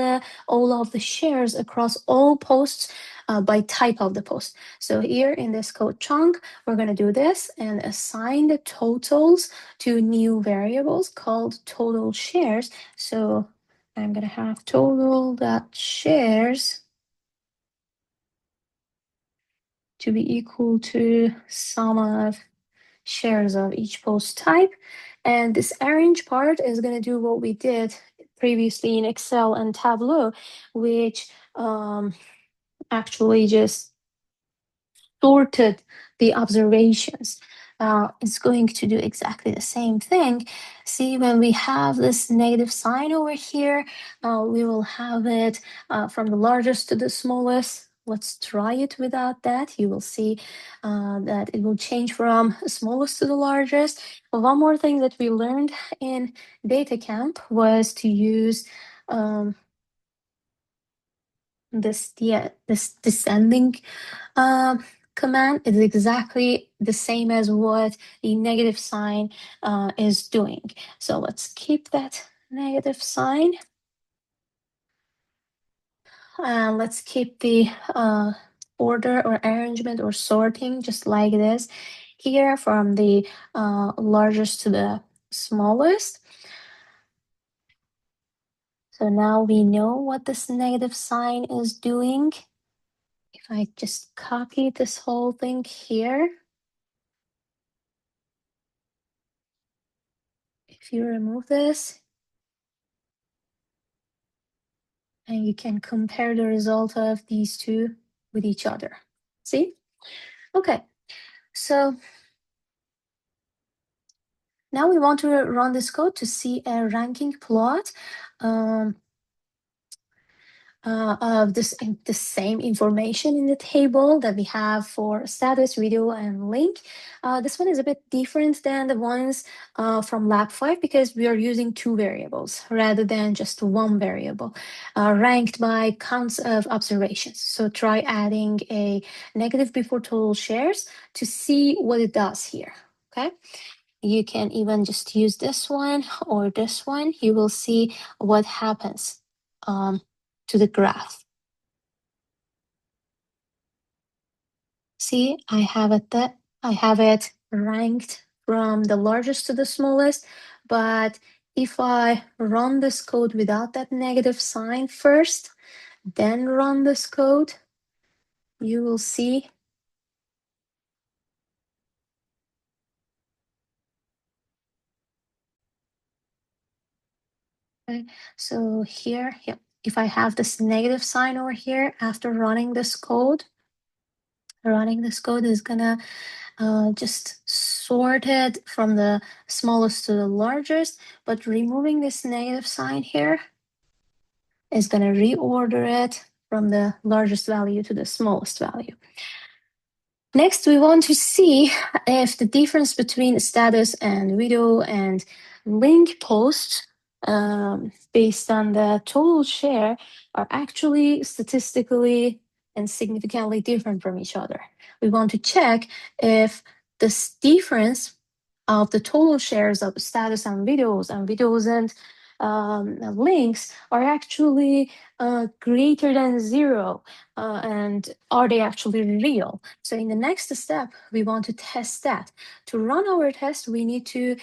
of the shares across all posts by type of the post. So here in this code chunk, we're going to do this and assign the totals to new variables called total shares. So I'm going to have total.shares to be equal to sum of shares of each post type. And this arrange part is going to do what we did previously in Excel and Tableau, which actually just sorted the observations. It's going to do exactly the same thing. See, when we have this negative sign over here, we will have it from the largest to the smallest. Let's try it without that. You will see that it will change from smallest to the largest. But one more thing that we learned in data camp was to use this descending command is exactly the same as what the negative sign is doing. So let's keep that negative sign. And let's keep the order or arrangement or sorting just like this here, from the largest to the smallest. So now we know what this negative sign is doing. If I just copy this whole thing here, if you remove this, and you can compare the result of these two with each other. See? Okay, so now we want to run this code to see a ranking plot of the same information in the table that we have for status, video, and link. This one is a bit different than the ones from lab 5 because we are using two variables rather than just one variable ranked by counts of observations. So try adding a negative before total shares to see what it does here. Okay. You can even just use this one or this one. You will see what happens to the graph. See, I have it ranked from the largest to the smallest, but if I run this code without that negative sign first, then run this code, you will see. Okay, so here, yeah, if I have this negative sign over here after running this code is gonna just sort it from the smallest to the largest, but removing this negative sign here is gonna reorder it from the largest value to the smallest value. Next, we want to see if the difference between status and video and link posts based on the total share are actually statistically and significantly different from each other. We want to check if this difference of the total shares of status and videos and links are actually greater than zero, and are they actually real? So in the next step, we want to test that. To run our test, we need to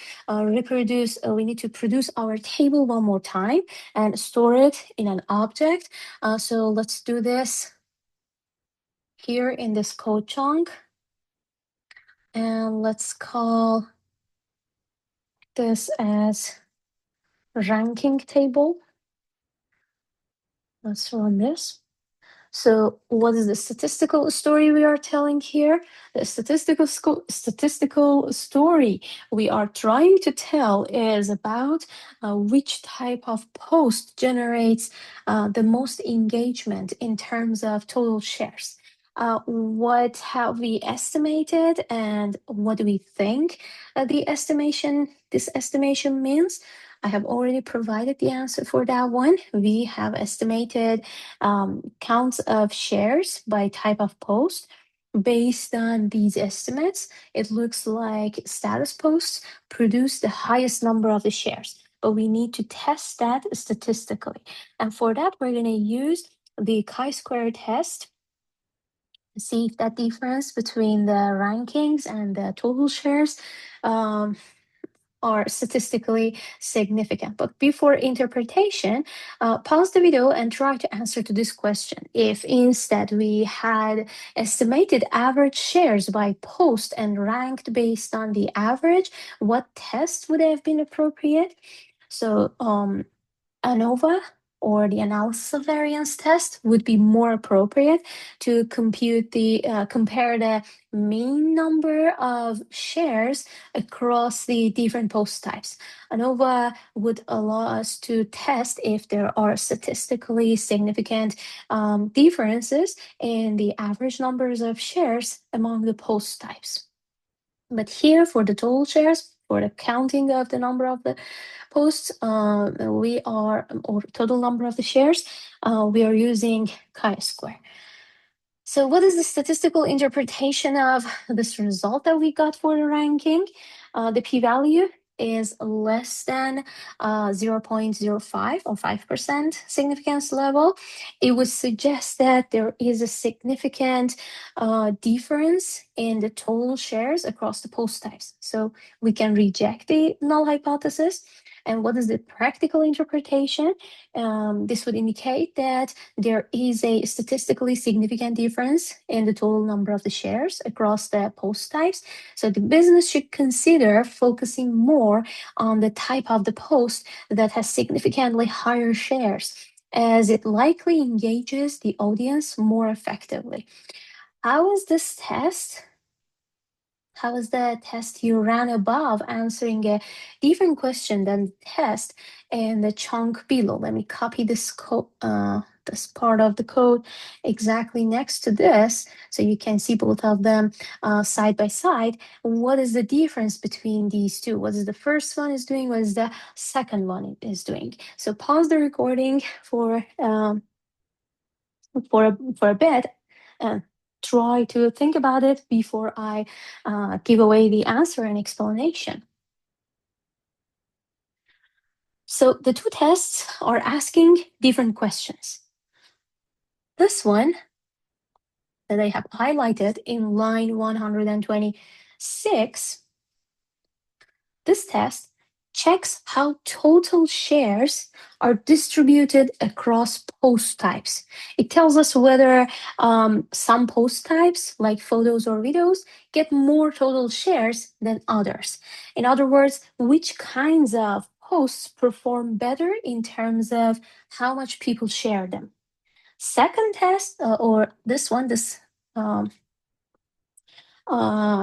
produce our table one more time and store it in an object. So let's do this here in this code chunk. And let's call this as ranking table. Let's run this. So what is the statistical story we are telling here? The statistical story we are trying to tell is about which type of post generates the most engagement in terms of total shares. What have we estimated and what do we think this estimation means? I have already provided the answer for that one. We have estimated counts of shares by type of post. Based on these estimates, it looks like status posts produce the highest number of the shares, but we need to test that statistically. And for that, we're going to use the chi-square test, see if that difference between the rankings and the total shares are statistically significant. But before interpretation, pause the video and try to answer to this question. If instead we had estimated average shares by post and ranked based on the average, what test would have been appropriate? So ANOVA, or the analysis of variance test, would be more appropriate to compare the mean number of shares across the different post types. ANOVA would allow us to test if there are statistically significant differences in the average numbers of shares among the post types. But here, for the total shares, for the counting of the number of the posts, or total number of the shares, we are using chi-square. So what is the statistical interpretation of this result that we got for the ranking? The p-value is less than 0.05 or 5% significance level. It would suggest that there is a significant difference in the total shares across the post types. So we can reject the null hypothesis. And what is the practical interpretation? This would indicate that there is a statistically significant difference in the total number of the shares across the post types. So the business should consider focusing more on the type of the post that has significantly higher shares, as it likely engages the audience more effectively. How is this test? How is the test you ran above answering a different question than the test in the chunk below? Let me copy this this part of the code exactly next to this, so you can see both of them side by side. What is the difference between these two? What is the first one is doing? What is the second one is doing? So pause the recording for a bit and try to think about it before I give away the answer and explanation. So the two tests are asking different questions. This one that I have highlighted in line 126, this test checks how total shares are distributed across post types. It tells us whether some post types, like photos or videos, get more total shares than others. In other words, which kinds of posts perform better in terms of how much people share them. Second test, or this one, um,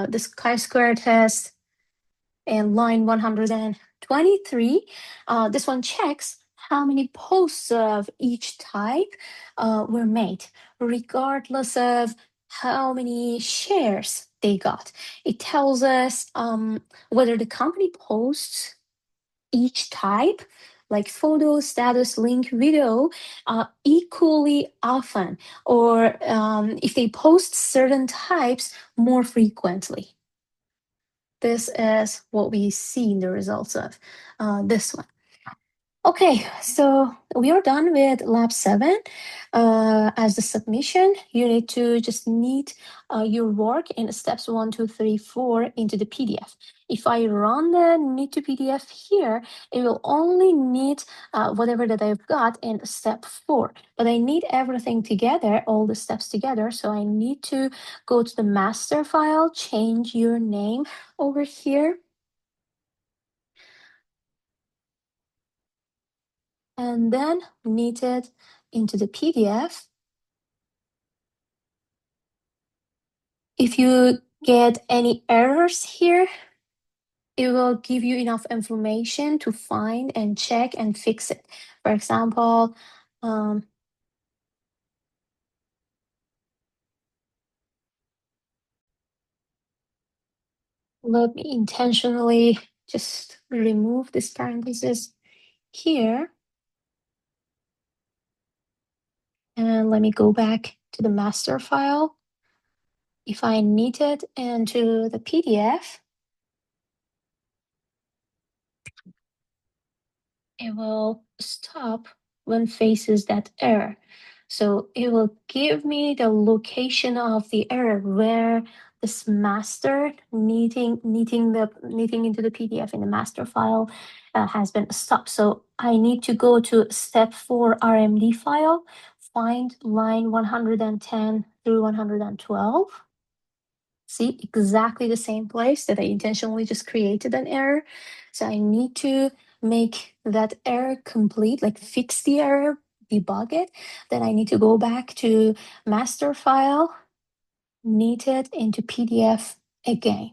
this chi-square test, and line 123, this one checks how many posts of each type were made, regardless of how many shares they got. It tells us whether the company posts each type, like photo, status, link, video, equally often, or if they post certain types more frequently. This is what we see in the results of this one. Okay, so we are done with lab 7. As the submission, you need to just need your work in steps 1, 2, 3, 4 into the PDF. If I run the need to PDF here, it will only need whatever that I've got in step 4. But I need everything together, all the steps together. So I need to go to the master file, change your name over here. And then knit it into the PDF. If you get any errors here, it will give you enough information to find and check and fix it. For example, let me intentionally just remove this parenthesis here. And let me go back to the master file. If I knit it into the PDF, it will stop when faces that error. So it will give me the location of the error where this master knitting into the PDF in the master file has been stopped. So I need to go to step 4 RMD file, find line 110 through 112. See, exactly the same place that I intentionally just created an error. So I need to make that error complete, like fix the error, debug it. Then I need to go back to master file, knit it into PDF again.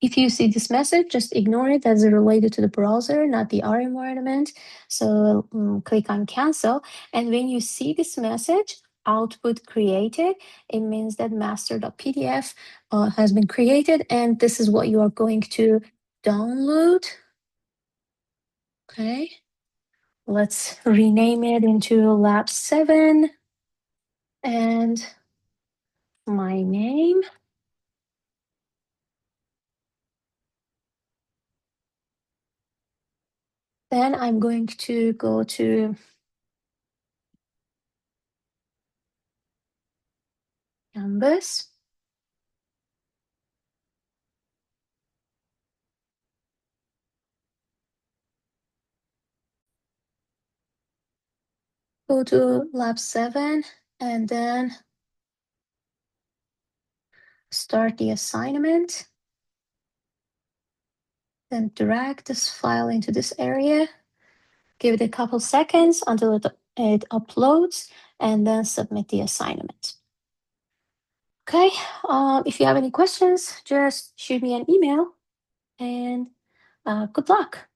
If you see this message, just ignore it as related to the browser, not the R environment. So click on cancel. And when you see this message, output created, it means that master.pdf has been created, and this is what you are going to download. Okay, let's rename it into lab 7 and my name. Then I'm going to go to Canvas. Go to lab 7 and then start the assignment. Then drag this file into this area. Give it a couple seconds until it uploads, and then submit the assignment. Okay, if you have any questions, just shoot me an email, and good luck.